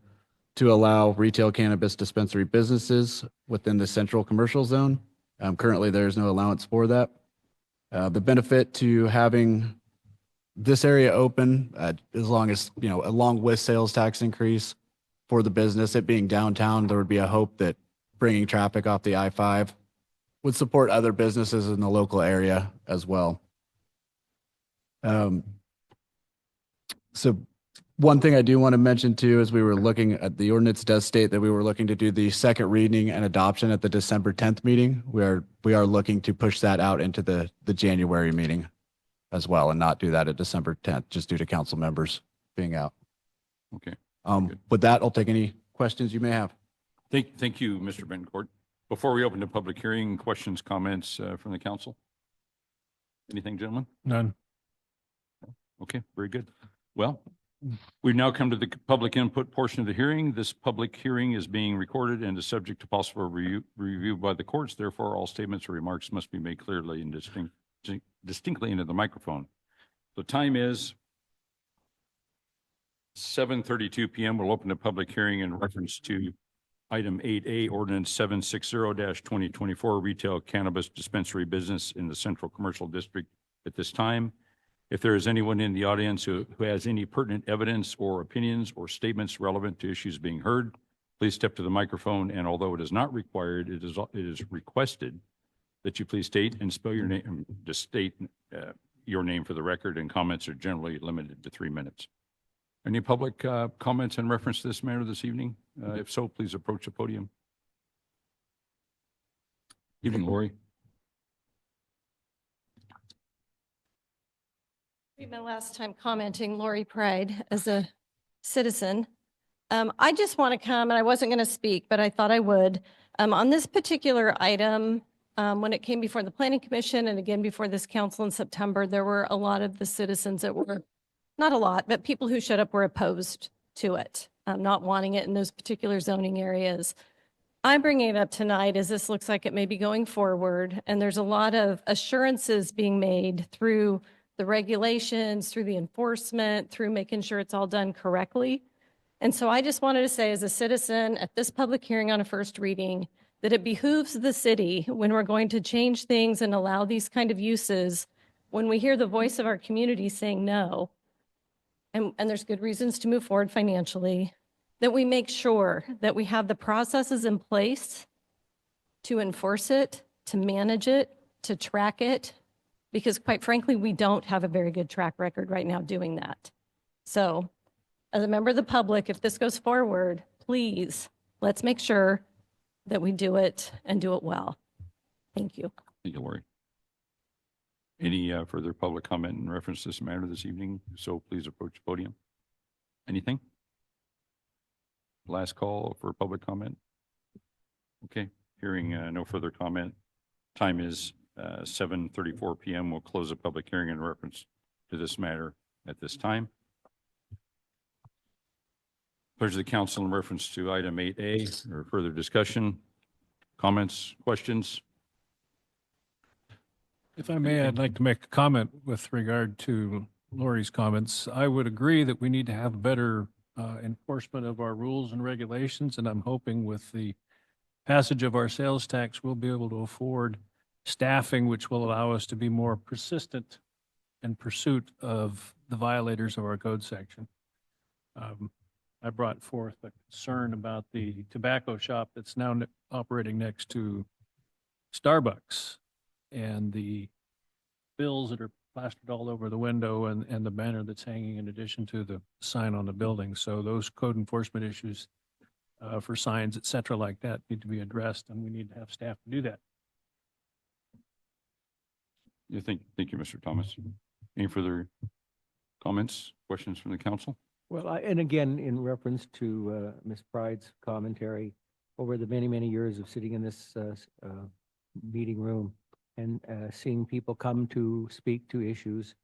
to allow retail cannabis dispensary businesses within the central commercial zone. Currently, there is no allowance for that. The benefit to having this area open, as long as, along with sales tax increase for the business, it being downtown, there would be a hope that bringing traffic off the I-5 would support other businesses in the local area as well. So one thing I do want to mention too, is we were looking at the ordinance does state that we were looking to do the second reading and adoption at the December 10th meeting. We are looking to push that out into the January meeting as well, and not do that at December 10th, just due to council members being out. Okay. With that, I'll take any questions you may have. Thank you, Mr. Bencourt. Before we open the public hearing, questions, comments from the council? Anything, gentlemen? None. Okay, very good. Well, we've now come to the public input portion of the hearing. This public hearing is being recorded and is subject to possible review by the courts. Therefore, all statements or remarks must be made clearly and distinctly into the microphone. The time is 7:32 p.m. We'll open the public hearing in reference to item 8A, ordinance 760-2024, retail cannabis dispensary business in the Central Commercial District at this time. If there is anyone in the audience who has any pertinent evidence or opinions or statements relevant to issues being heard, please step to the microphone, and although it is not required, it is requested that you please state and spell your name, just state your name for the record, and comments are generally limited to 3 minutes. Any public comments in reference to this matter this evening? If so, please approach the podium. Even Lori. Be my last time commenting. Lori Pride, as a citizen. I just want to come, and I wasn't going to speak, but I thought I would. On this particular item, when it came before the Planning Commission and again before this council in September, there were a lot of the citizens that were, not a lot, but people who showed up were opposed to it, not wanting it in those particular zoning areas. I'm bringing it up tonight as this looks like it may be going forward, and there's a lot of assurances being made through the regulations, through the enforcement, through making sure it's all done correctly. And so I just wanted to say, as a citizen at this public hearing on a first reading, that it behooves the city when we're going to change things and allow these kind of uses, when we hear the voice of our community saying no, and there's good reasons to move forward financially, that we make sure that we have the processes in place to enforce it, to manage it, to track it, because quite frankly, we don't have a very good track record right now doing that. So as a member of the public, if this goes forward, please, let's make sure that we do it and do it well. Thank you. Thank you, Lori. Any further public comment in reference to this matter this evening? If so, please approach the podium. Anything? Last call for public comment. Okay, hearing no further comment. Time is 7:34 p.m. We'll close the public hearing in reference to this matter at this time. Pleasure of the council in reference to item 8A or further discussion, comments, questions. If I may, I'd like to make a comment with regard to Lori's comments. I would agree that we need to have better enforcement of our rules and regulations, and I'm hoping with the passage of our sales tax, we'll be able to afford staffing which will allow us to be more persistent in pursuit of the violators of our code section. I brought forth a concern about the tobacco shop that's now operating next to Starbucks, and the bills that are plastered all over the window, and the banner that's hanging in addition to the sign on the building. So those code enforcement issues for signs, et cetera, like that need to be addressed, and we need to have staff to do that. Thank you, Mr. Thomas. Any further comments, questions from the council? Well, and again, in reference to Ms. Pride's commentary, over the many, many years of sitting in this meeting room and seeing people come to speak to issues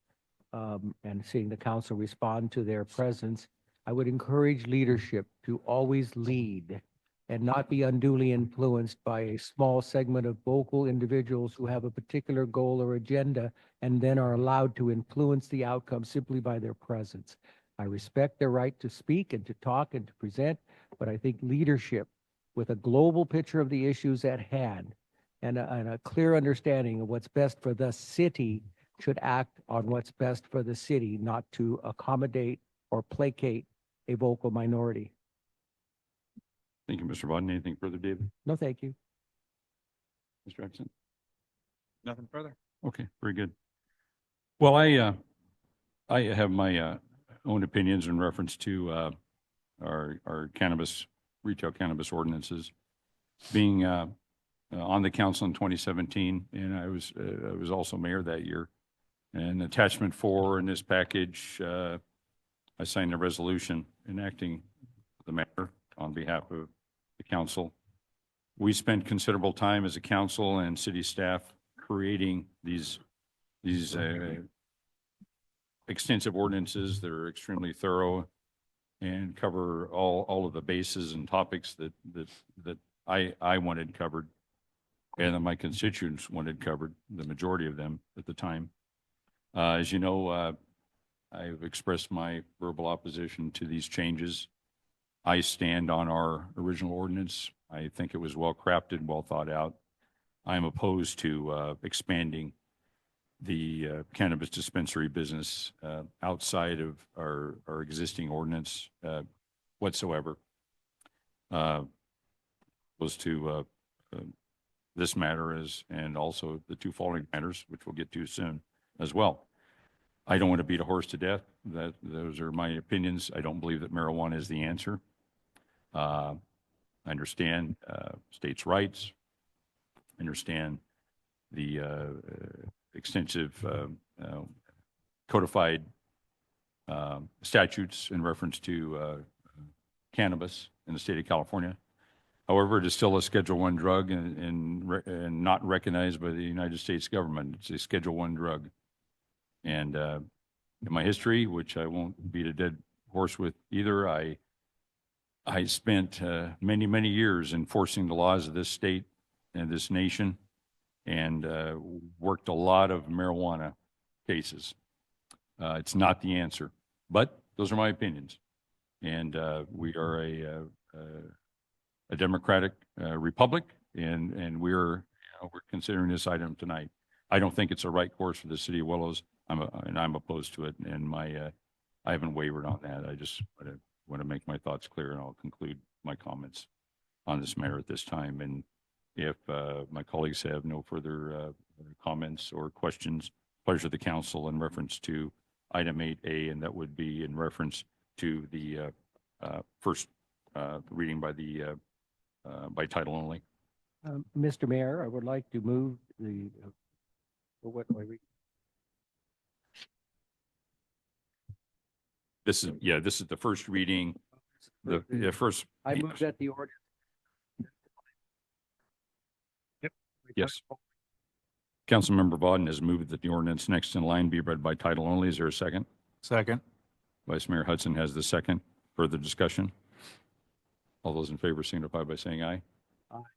and seeing the council respond to their presence, I would encourage leadership to always lead and not be unduly influenced by a small segment of vocal individuals who have a particular goal or agenda and then are allowed to influence the outcome simply by their presence. I respect their right to speak and to talk and to present, but I think leadership with a global picture of the issues at hand and a clear understanding of what's best for the city should act on what's best for the city, not to accommodate or placate a vocal minority. Thank you, Mr. Bodden. Anything further, David? No, thank you. Mr. Jackson? Nothing further. Okay, very good. Well, I have my own opinions in reference to our cannabis, retail cannabis ordinances. Being on the council in 2017, and I was also mayor that year. And attachment 4 in this package, I signed a resolution enacting the matter on behalf of the council. We spent considerable time as a council and city staff creating these extensive ordinances that are extremely thorough and cover all of the bases and topics that I wanted covered and that my constituents wanted covered, the majority of them at the time. As you know, I've expressed my verbal opposition to these changes. I stand on our original ordinance. I think it was well crafted, well thought out. I'm opposed to expanding the cannabis dispensary business outside of our existing ordinance whatsoever. Opposed to this matter and also the two following matters, which we'll get to soon as well. I don't want to beat a horse to death. Those are my opinions. I don't believe that marijuana is the answer. I understand states' rights. I understand the extensive codified statutes in reference to cannabis in the state of California. However, it is still a Schedule I drug and not recognized by the United States government. It's a Schedule I drug. And in my history, which I won't beat a dead horse with either, I spent many, many years enforcing the laws of this state and this nation and worked a lot of marijuana cases. It's not the answer, but those are my opinions. And we are a democratic republic, and we're considering this item tonight. I don't think it's the right course for the city of Willows. I'm opposed to it, and I haven't wavered on that. I just want to make my thoughts clear, and I'll conclude my comments on this matter at this time. And if my colleagues have no further comments or questions, pleasure of the council in reference to item 8A, and that would be in reference to the first reading by title only. Mr. Mayor, I would like to move the, what do I read? This is the first reading. The first. I move that the ordinance. Yes. Councilmember Vaughn has moved that the ordinance next in line be read by title only. Is there a second? Second. Vice Mayor Hudson has the second. Further discussion? All those in favor signify by saying aye.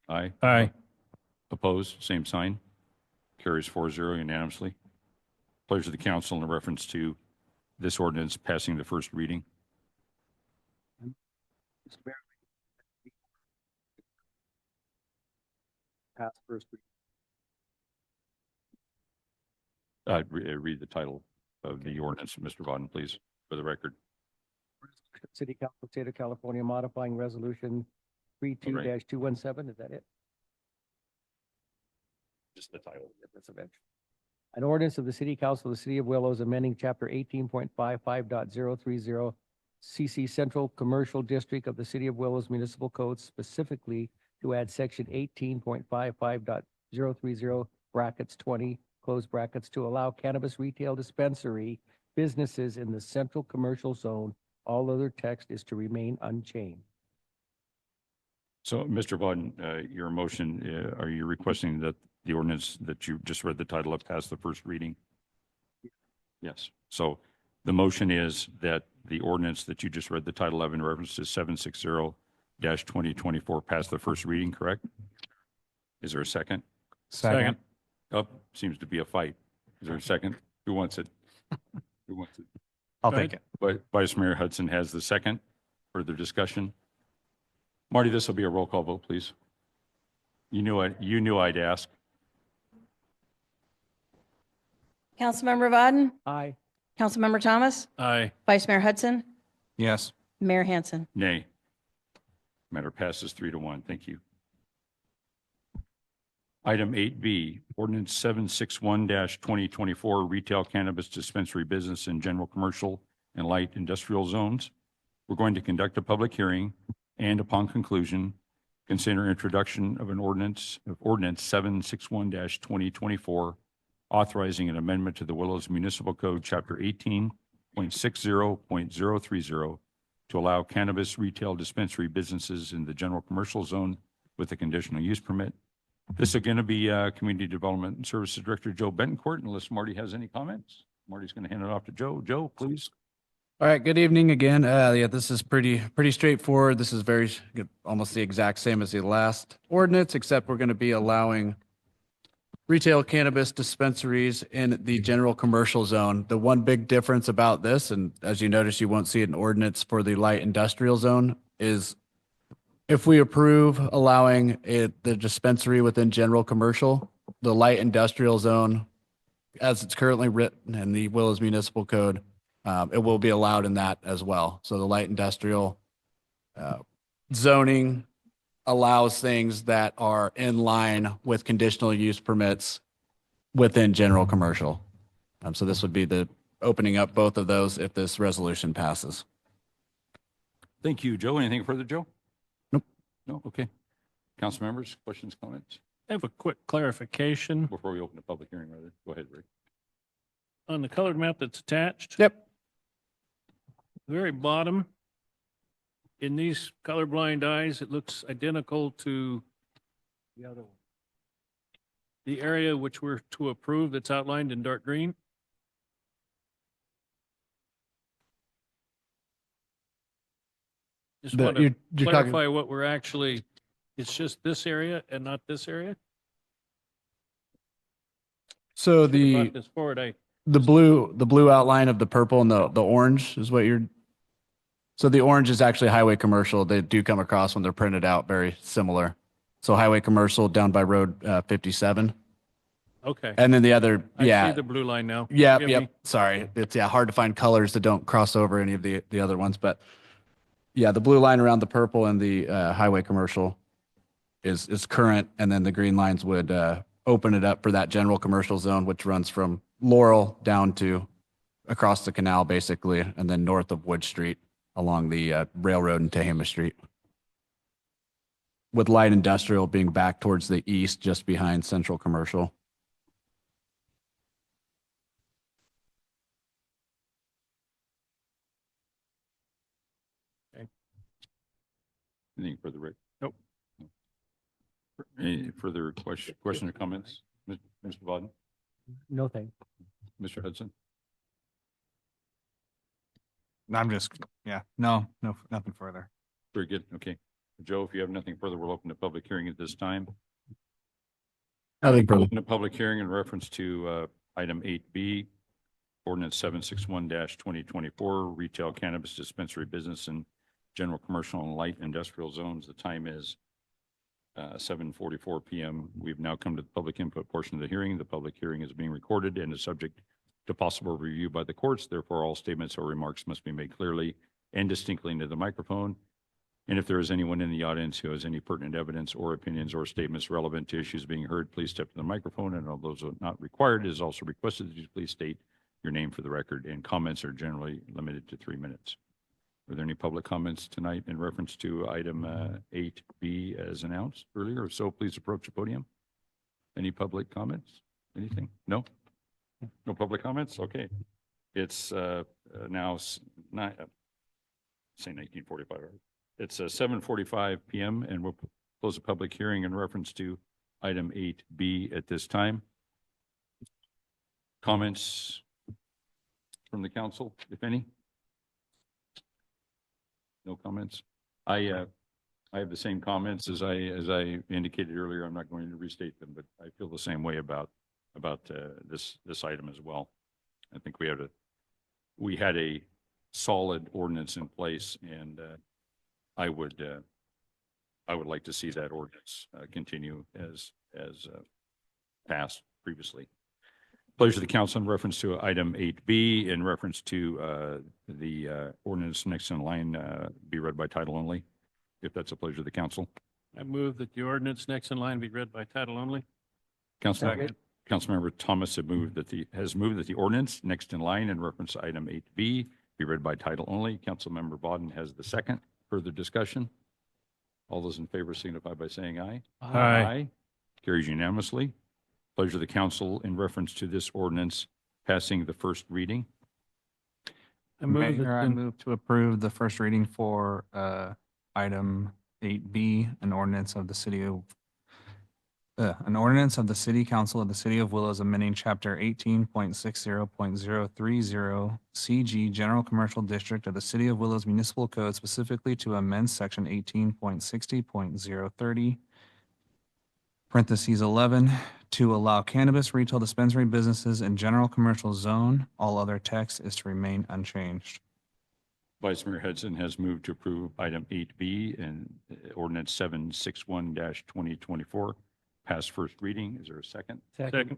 Aye. Aye. Opposed? Same sign. Carries 4-0 unanimously. Pleasure of the council in reference to this ordinance passing the first reading. Mr. Mayor, pass first reading. Read the title of the ordinance, Mr. Vaughn, please, for the record. City Council, State of California, modifying resolution 32-217, is that it? Just the title. That's eventually. An ordinance of the City Council of the City of Willows amending chapter 18.55.030 CC Central Commercial District of the City of Willows Municipal Code, specifically to add section 18.55.030 brackets 20 close brackets to allow cannabis retail dispensary businesses in the central commercial zone. All other text is to remain unchanged. So, Mr. Vaughn, your motion, are you requesting that the ordinance that you just read the title of pass the first reading? Yes. So the motion is that the ordinance that you just read the title of in reference to 760-2024 pass the first reading, correct? Is there a second? Second. Oh, seems to be a fight. Is there a second? Who wants it? Who wants it? I'll take it. Vice Mayor Hudson has the second. Further discussion? Marty, this will be a roll call vote, please. You knew I'd ask. Councilmember Vaughn, Aye. Councilmember Thomas, Aye. Vice Mayor Hudson, Yes. Mayor Hansen. Nay. Matter passes 3-1. Thank you. Item 8B, ordinance 761-2024, retail cannabis dispensary business in general commercial and light industrial zones. We're going to conduct a public hearing and upon conclusion, consider introduction of ordinance 761-2024, authorizing an amendment to the Willows Municipal Code, Chapter 18.60.030 to allow cannabis retail dispensary businesses in the general commercial zone with a conditional use permit. This is going to be Community Development and Services Director Joe Betancourt, unless Marty has any comments. Marty's going to hand it off to Joe. Joe, please. All right, good evening again. Yeah, this is pretty straightforward. This is very almost the exact same as the last ordinance, except we're going to be allowing retail cannabis dispensaries in the general commercial zone. The one big difference about this, and as you notice, you won't see an ordinance for the light industrial zone, is if we approve allowing the dispensary within general commercial, the light industrial zone, as it's currently written in the Willows Municipal Code, it will be allowed in that as well. So the light industrial zoning allows things that are in line with conditional use permits within general commercial. So this would be the opening up both of those if this resolution passes. Thank you, Joe. Anything further, Joe? Nope. No? Okay. Council members, questions, comments? I have a quick clarification Before we open the public hearing, rather. Go ahead, Rick. on the colored map that's attached. Yep. Very bottom. In these colorblind eyes, it looks identical to The other one. the area which we're to approve that's outlined in dark green. Just want to You're talking, clarify what we're actually, it's just this area and not this area? so Should've brought the this forward, the blue outline of the purple and the orange is what you're, so the orange is actually highway commercial. They do come across when they're printed out very similar. So highway commercial down by Road 57. Okay. And then the other, I yeah. see the blue line now. Yeah, Forgive me. yep. Sorry. It's hard to find colors that don't cross over any of the other ones, but yeah, the blue line around the purple and the highway commercial is current, and then the green lines would open it up for that general commercial zone, which runs from Laurel down to across the canal basically, and then north of Wood Street along the railroad and Tehama Street. With light industrial being back towards the east, just behind central commercial. Anything further, Rick? Nope. Any further question or comments? Mr. Bodden? No thanks. Mr. Hudson? I'm just, yeah, no, nothing further. Very good. Okay. Joe, if you have nothing further, we'll open the public hearing at this time. Nothing further. Open a public hearing in reference to item 8B, ordinance 761-2024, retail cannabis dispensary business and general commercial and light industrial zones. The time is 7:44 p.m. We've now come to the public input portion of the hearing. The public hearing is being recorded and is subject to possible review by the courts. Therefore, all statements or remarks must be made clearly and distinctly into the microphone. And if there is anyone in the audience who has any pertinent evidence or opinions or statements relevant to issues being heard, please step to the microphone. And although those are not required, it is also requested that you please state your name for the record, and comments are generally limited to 3 minutes. Are there any public comments tonight in reference to item 8B as announced earlier? If so, please approach the podium. Any public comments? Anything? No? No public comments? Okay. It's now say 19:45. It's 7:45 p.m. and we'll close the public hearing in reference to item 8B at this time. Comments from the council, if any? No comments? I have the same comments as I indicated earlier. I'm not going to restate them, but I feel the same way about this item as well. I think we had a solid ordinance in place, and I would like to see that ordinance continue as passed previously. Pleasure of the council in reference to item 8B in reference to the ordinance next in line be read by title only, if that's a pleasure of the council. I move that the ordinance next in line be read by title only. Councilmember Thomas has moved that the ordinance next in line in reference to item 8B be read by title only. Councilmember Bodden has the second. Further discussion? All those in favor signify by saying aye. Aye. Carries unanimously. Pleasure of the council in reference to this ordinance passing the first reading. I move Mayor, I that move to approve the first reading for item 8B, an ordinance of the city council of the city of Willows amending chapter 18.60.030 CG General Commercial District of the city of Willows Municipal Code, specifically to amend section 18.60.030 parentheses 11 to allow cannabis retail dispensary businesses in general commercial zone. All other text is to remain unchanged. Vice Mayor Hudson has moved to approve item 8B and ordinance 761-2024 pass first reading. Is there a second? Second.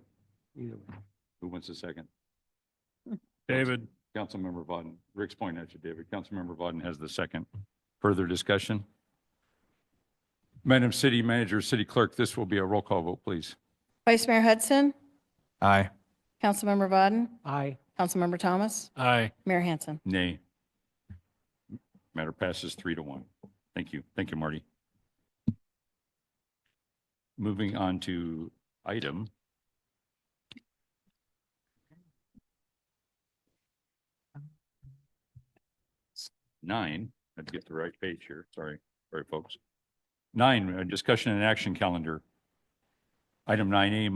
Either way. Who wants a second? David. Councilmember Bodden. Rick's pointing at you, David. Councilmember Bodden has the second. Further discussion? Madam City Manager, City Clerk, this will be a roll call vote, please. Vice Mayor Hudson, Aye. Councilmember Bodden, Aye. Councilmember Thomas, Aye. Mayor Hansen. Nay. Matter passes 3-1. Thank you. Thank you, Marty. Moving on to item 9. I had to get the right page here. Sorry, folks. 9, discussion and action calendar. Item 9A,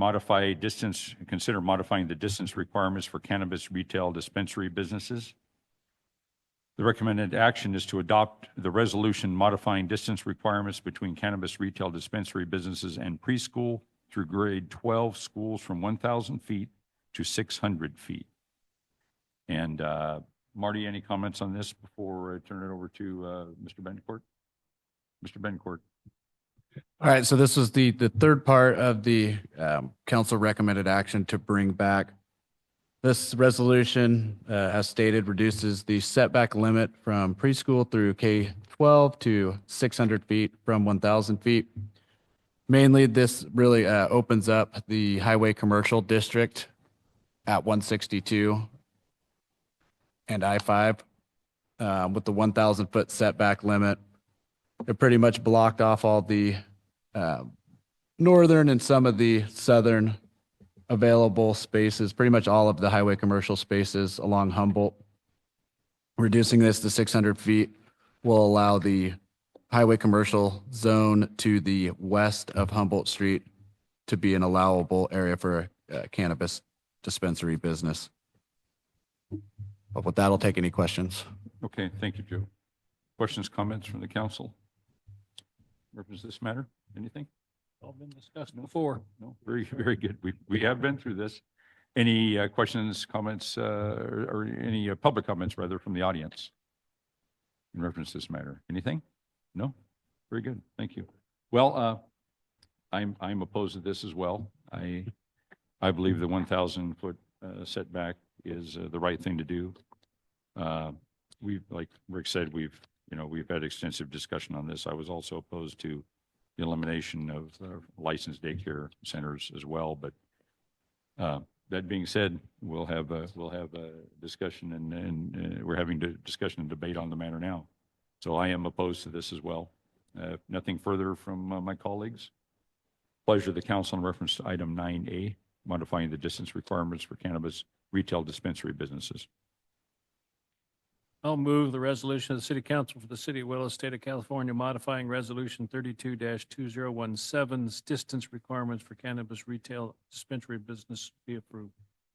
consider modifying the distance requirements for cannabis retail dispensary businesses. The recommended action is to adopt the resolution modifying distance requirements between cannabis retail dispensary businesses and preschool through grade 12 schools from 1,000 feet to 600 feet. And Marty, any comments on this before I turn it over to Mr. Bencourt? Mr. Bencourt. All right, so this was the third part of the council recommended action to bring back. This resolution, as stated, reduces the setback limit from preschool through K-12 to 600 feet from 1,000 feet. Mainly, this really opens up the highway commercial district at 162 and I-5 with the 1,000-foot setback limit. It pretty much blocked off all the northern and some of the southern available spaces, pretty much all of the highway commercial spaces along Humboldt. Reducing this to 600 feet will allow the highway commercial zone to the west of Humboldt Street to be an allowable area for a cannabis dispensary business. But with that, I'll take any questions. Okay, thank you, Joe. Questions, comments from the council? Reference this matter? Anything? All been discussed before. No, very, very good. We have been through this. Any questions, comments, or any public comments rather from the audience in reference to this matter? Anything? No? Very good. Thank you. Well, I'm opposed to this as well. I believe the 1,000-foot setback is the right thing to do. We've, like Rick said, we've had extensive discussion on this. I was also opposed to the elimination of licensed daycare centers as well. But that being said, we'll have a discussion, and we're having a discussion and debate on the matter now. So I am opposed to this as well. Nothing further from my colleagues. Pleasure of the council in reference to item 9A, modifying the distance requirements for cannabis retail dispensary businesses. I'll move the resolution of the City Council for the City of Willow, State of California, modifying Resolution 32-2017's distance requirements for cannabis retail dispensary business be approved.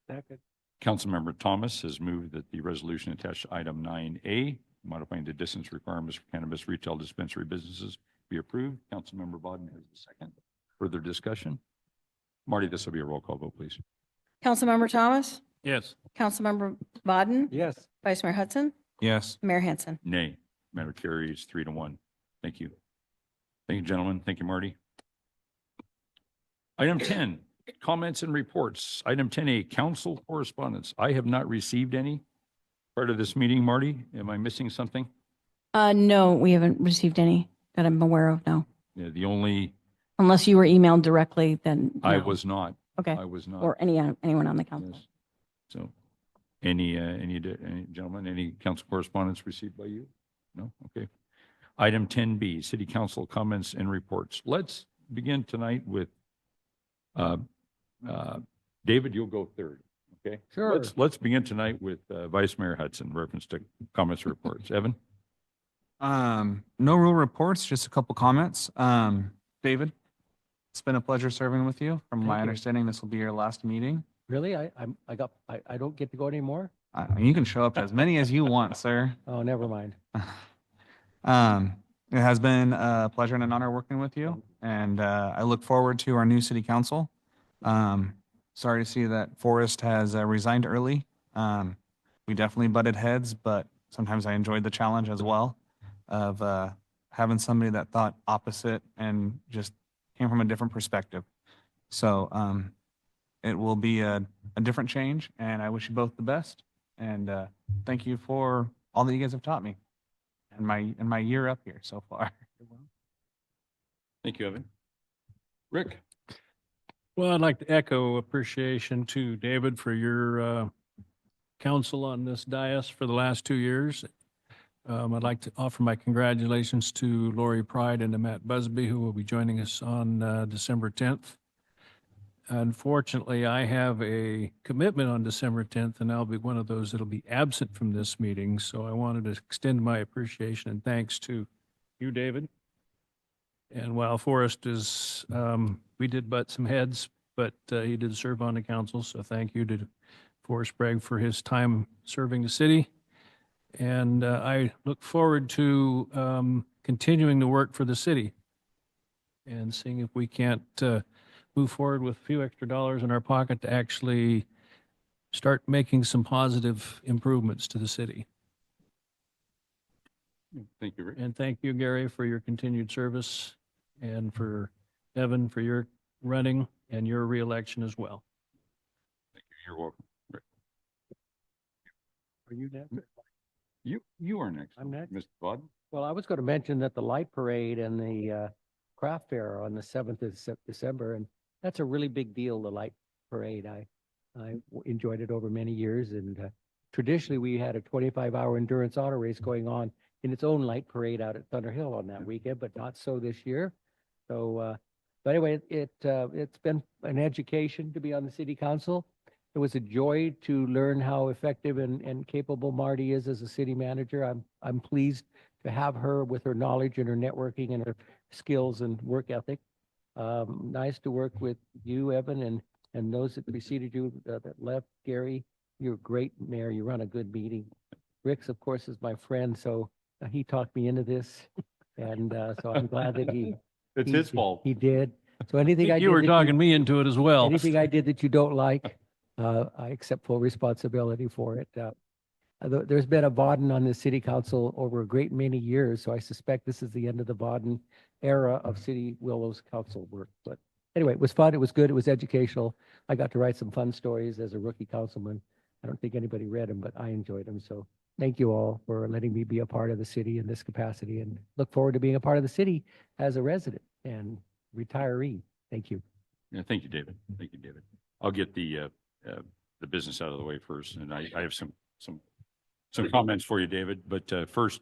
Second. Councilmember Thomas has moved that the resolution attached to item 9A, modifying the distance requirements for cannabis retail dispensary businesses, be approved. Councilmember Bodden has the second. Further discussion? Marty, this will be a roll call vote, please. Councilmember Thomas, Yes. Councilmember Bodden, Yes. Vice Mayor Hudson, Yes. Mayor Hansen. Nay. Matter carries 3-1. Thank you. Thank you, gentlemen. Thank you, Marty. Item 10, comments and reports. Item 10A, council correspondence. I have not received any part of this meeting, Marty. Am I missing something? No, we haven't received any that I'm aware of, no. Yeah, the only, Unless you were emailed directly, then I no. was not. Okay. I was not. Or anyone on the council. Yes. So, any gentlemen, any council correspondence received by you? No? Okay. Item 10B, city council comments and reports. Let's begin tonight with, David, you'll go third, okay? Sure. Let's begin tonight with Vice Mayor Hudson, reference to comments and reports. Evan? No real reports, just a couple comments. David, it's been a pleasure serving with you. From my you. understanding, this will be your last meeting. Really? I don't get to go anymore? You can show up as many as you want, sir. Oh, never mind. It has been a pleasure and an honor working with you, and I look forward to our new city council. Sorry to see that Forrest has resigned early. We definitely butted heads, but sometimes I enjoyed the challenge as well of having somebody that thought opposite and just came from a different perspective. So it will be a different change, and I wish you both the best. And thank you for all that you guys have taught me in my year up here so far. Thank you, Evan. Rick? Well, I'd like to echo appreciation to David for your counsel on this dais for the last 2 years. I'd like to offer my congratulations to Lori Pride and to Matt Busby, who will be joining us on December 10th. Unfortunately, I have a commitment on December 10th, and I'll be one of those that'll be absent from this meeting. So I wanted to extend my appreciation and thanks to you, David. And while Forrest is, we did butt some heads, but he did serve on the council. So thank you to Forrest Bragg for his time serving the city. And I look forward to continuing to work for the city and seeing if we can't move forward with a few extra dollars in our pocket to actually start making some positive improvements to the city. Thank you, Rick. And thank you, Gary, for your continued service. and for Evan for your running and your reelection as well. You're welcome. Rick. Are you next? You are next. I'm next. Mr. Bud. Well, I was going to mention that the light parade and the craft fair are on the 7th of December, and that's a really big deal, the light parade. I enjoyed it over many years, and traditionally we had a 25-hour endurance auto race going on in its own light parade out at Thunder Hill on that weekend, but not so this year. So, but anyway, it's been an education to be on the city council. It was a joy to learn how effective and capable Marty is as a city manager. I'm pleased to have her with her knowledge and her networking and her skills and work ethic. Nice to work with you, Evan, and those that preceded you that left. Gary, you're a great mayor. You run a good meeting. Rick's, of course, is my friend, so he talked me into this, and so I'm glad that It's his fault. He did. So anything I did You were that talking me into it as well. anything I did that you don't like, I accept full responsibility for it. There's been a Vauden on the city council over a great many years, so I suspect this is the end of the Vauden era of City Willows council work. But anyway, it was fun. It was good. It was educational. I got to write some fun stories as a rookie councilman. I don't think anybody read them, but I enjoyed them. So thank you all for letting me be a part of the city in this capacity, and look forward to being a part of the city as a resident and retiree. Thank you. Yeah, thank you, David. Thank you, David. I'll get the business out of the way first, and I have some comments for you, David. But first,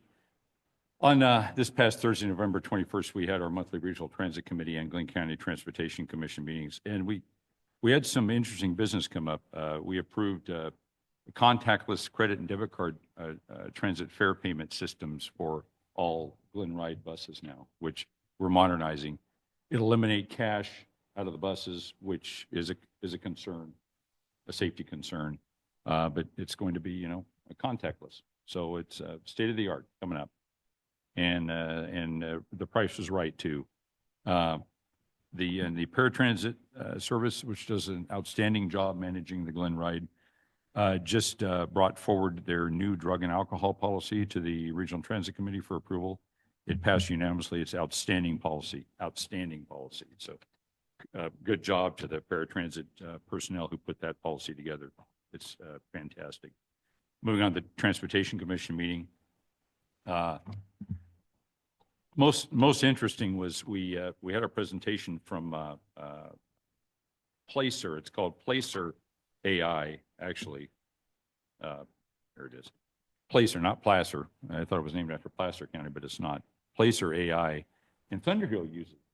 on this past Thursday, November 21st, we had our monthly Regional Transit Committee and Glenn County Transportation Commission meetings, and we had some interesting business come up. We approved contactless credit and debit card transit fare payment systems for all Glen Ride buses now, which we're modernizing. It'll eliminate cash out of the buses, which is a concern, a safety concern. But it's going to be, a contactless. So it's state of the art coming up. And the price was right too. The paratransit service, which does an outstanding job managing the Glen Ride, just brought forward their new drug and alcohol policy to the Regional Transit Committee for approval. It passed unanimously. It's outstanding policy. So good job to the paratransit personnel who put that policy together. It's fantastic. Moving on to the Transportation Commission meeting. Most interesting was we had a presentation from Placer. It's called Placer AI, actually. There it is. Placer, not Placer. I thought it was named after Placer County, but it's not. Placer AI. And Thunder Hill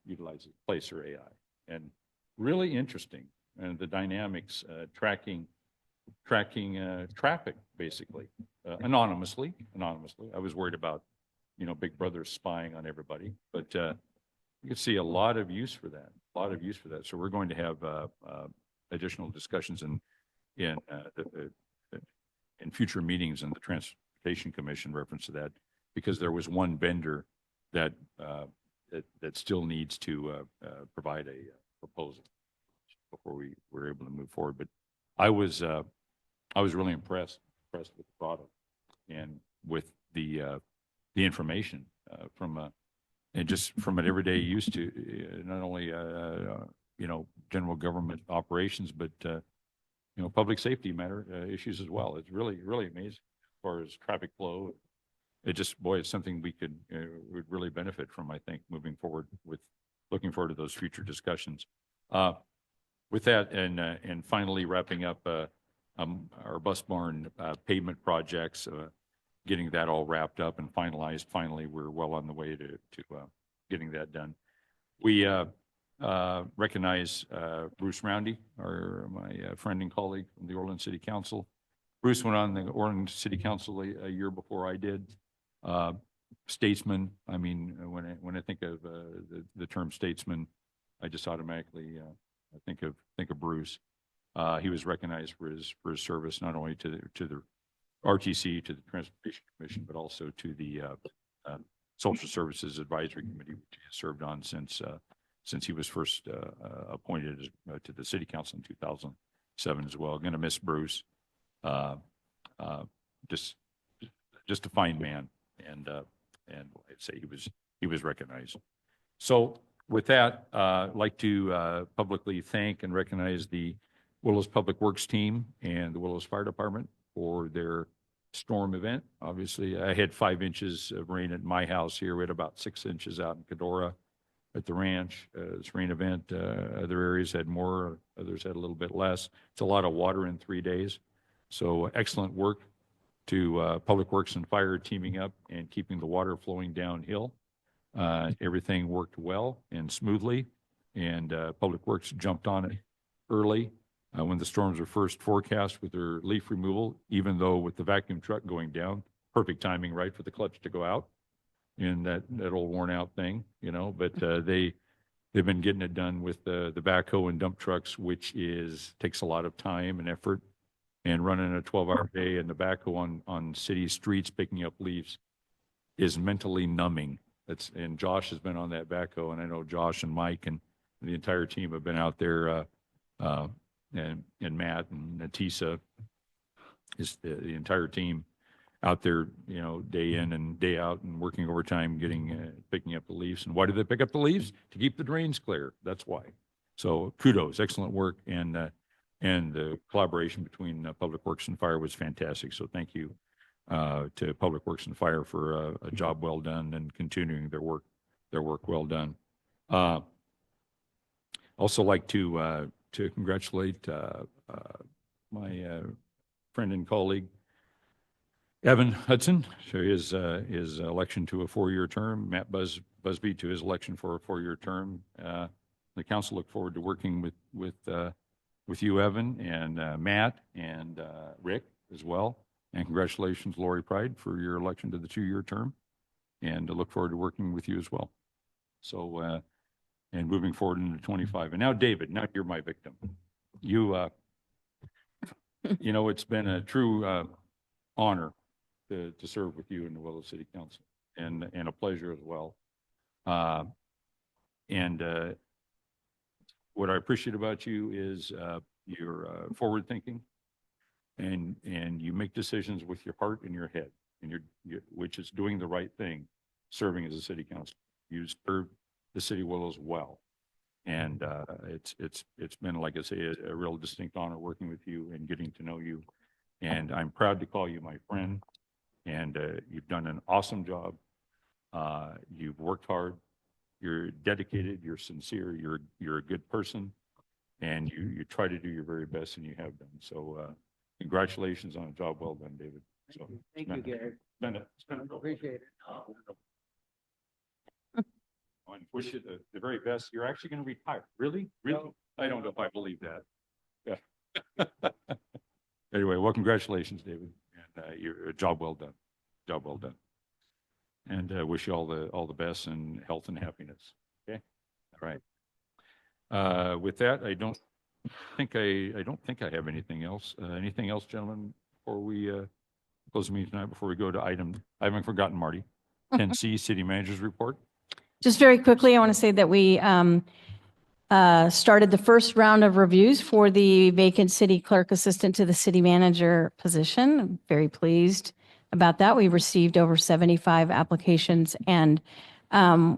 utilizes Placer AI. And really interesting. And the dynamics tracking traffic, basically, anonymously. I was worried about, Big Brother spying on everybody, but you can see a lot of use for that, So we're going to have additional discussions in future meetings in the Transportation Commission reference to that, because there was one vendor that still needs to provide a proposal before we were able to move forward. But I was really impressed with the product and with the information and just from an everyday use to not only general government operations, but public safety matter issues as well. It's really amazing as far as traffic flow. It just, it's something we would really benefit from, I think, moving forward, with looking forward to those future discussions. With that, and finally wrapping up our bus barn pavement projects, getting that all wrapped up and finalized. Finally, we're well on the way to getting that done. We recognize Bruce Roundy, my friend and colleague from the Orland City Council. Bruce went on the Orland City Council a year before I did. Statesman. I mean, when I think of the term statesman, I just automatically think of Bruce. He was recognized for his service not only to the RTC, to the Transportation Commission, but also to the Social Services Advisory Committee, which he has served on since he was first appointed to the City Council in 2007 as well. Going to miss Bruce. Just a fine man, and I'd say he was recognized. So with that, I'd like to publicly thank and recognize the Willows Public Works team and the Willows Fire Department for their storm event. Obviously, I had 5 inches of rain at my house here. We had about 6 inches out in Cadora at the ranch. This rain event, other areas had more, others had a little bit less. It's a lot of water in 3 days. So excellent work to Public Works and Fire teaming up and keeping the water flowing downhill. Everything worked well and smoothly, and Public Works jumped on it early when the storms were first forecast with their leaf removal, even though with the vacuum truck going down, perfect timing, right, for the clutch to go out in that old worn out thing, you know, but they've been getting it done with the backhoe and dump trucks, which takes a lot of time and effort, and running a 12-hour day in the backhoe on city streets picking up leaves is mentally numbing. And Josh has been on that backhoe, and I know Josh and Mike and the entire team have been out there, and Matt and Natisa, is the entire team out there, you know, day in and day out and working overtime, picking up the leaves. And why do they pick up the leaves? To keep the drains clear. That's why. So kudos, excellent work, and the collaboration between Public Works and Fire was fantastic. So thank you to Public Works and Fire for a job well done and continuing their work well done. Also like to congratulate my friend and colleague Evan Hudson to his election to a 4-year term, Matt Busby to his election for a 4-year term. The council look forward to working with you, Evan, and Matt and Rick as well. And congratulations, Lori Pride, for your election to the 2-year term. And I look forward to working with you as well. So, and moving forward into 25. And now, David, now you're my victim. You know, it's been a true honor to serve with you in the Willows City Council, and a pleasure as well. What I appreciate about you is your forward thinking, and you make decisions with your heart and your head, and which is doing the right thing, serving as a city council. You serve the city of Willows well, and it's been, like I say, a real distinct honor working with you and getting to know you. And I'm proud to call you my friend. And you've done an awesome job. You've worked hard. You're dedicated. You're sincere. You're a good person, and you try to do your very best, and you have done. So congratulations on a job well done, David. So Thank you, Gary. It's been a Appreciate it. I wish you the very best. You're actually going to retire. Really? Really? No. I don't know if I believe that. Yeah. Anyway, well, congratulations, David. And your job well done. Job well done. And wish you all the best and health and happiness. Okay. All right. With that, I don't think I have anything else. Anything else, gentlemen, before we close the meeting tonight? Before we go to item, I haven't forgotten, Marty. 10C, City Manager's Report. Just very quickly, I want to say that we started the first round of reviews for the vacant city clerk assistant to the city manager position. I'm very pleased about that. We received over 75 applications, and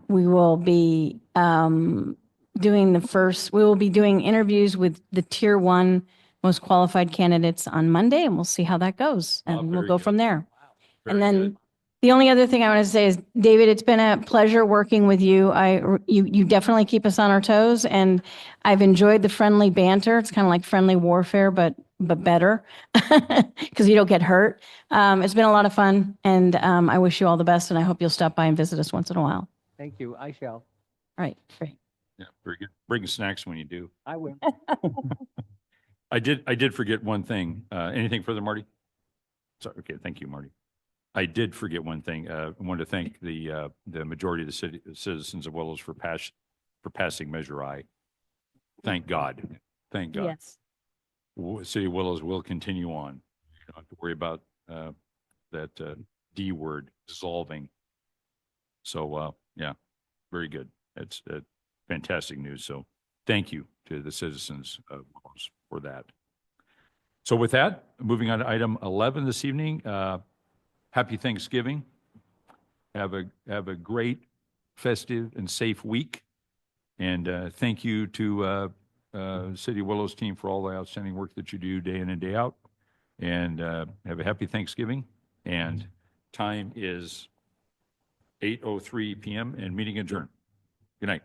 we will be doing interviews with the tier 1 most qualified candidates on Monday, and we'll see how that goes, and we'll very go good. from there. Very And then good. the only other thing I want to say is, David, it's been a pleasure working with you. You definitely keep us on our toes, and I've enjoyed the friendly banter. It's kind of like friendly warfare, but better, because you don't get hurt. It's been a lot of fun, and I wish you all the best, and I hope you'll stop by and visit us once in a while. Thank you. I shall. All right, great. Yeah, very good. Bring snacks when you do. I will. I did forget one thing. Anything further, Marty? Sorry. Okay. Thank you, Marty. I did forget one thing. I wanted to thank the majority of the citizens of Willows for passing Measure I. Thank God. Thank God. Yes. City of Willows will continue on. You don't have to worry about that D word, dissolving. So yeah, very good. That's fantastic news. So thank you to the citizens of Willows for that. So with that, moving on to item 11 this evening. Happy Thanksgiving. Have a great, festive, and safe week. And thank you to City of Willows team for all the outstanding work that you do day in and day out. And have a happy Thanksgiving. And time is 8:03 p.m. and meeting adjourned. Good night.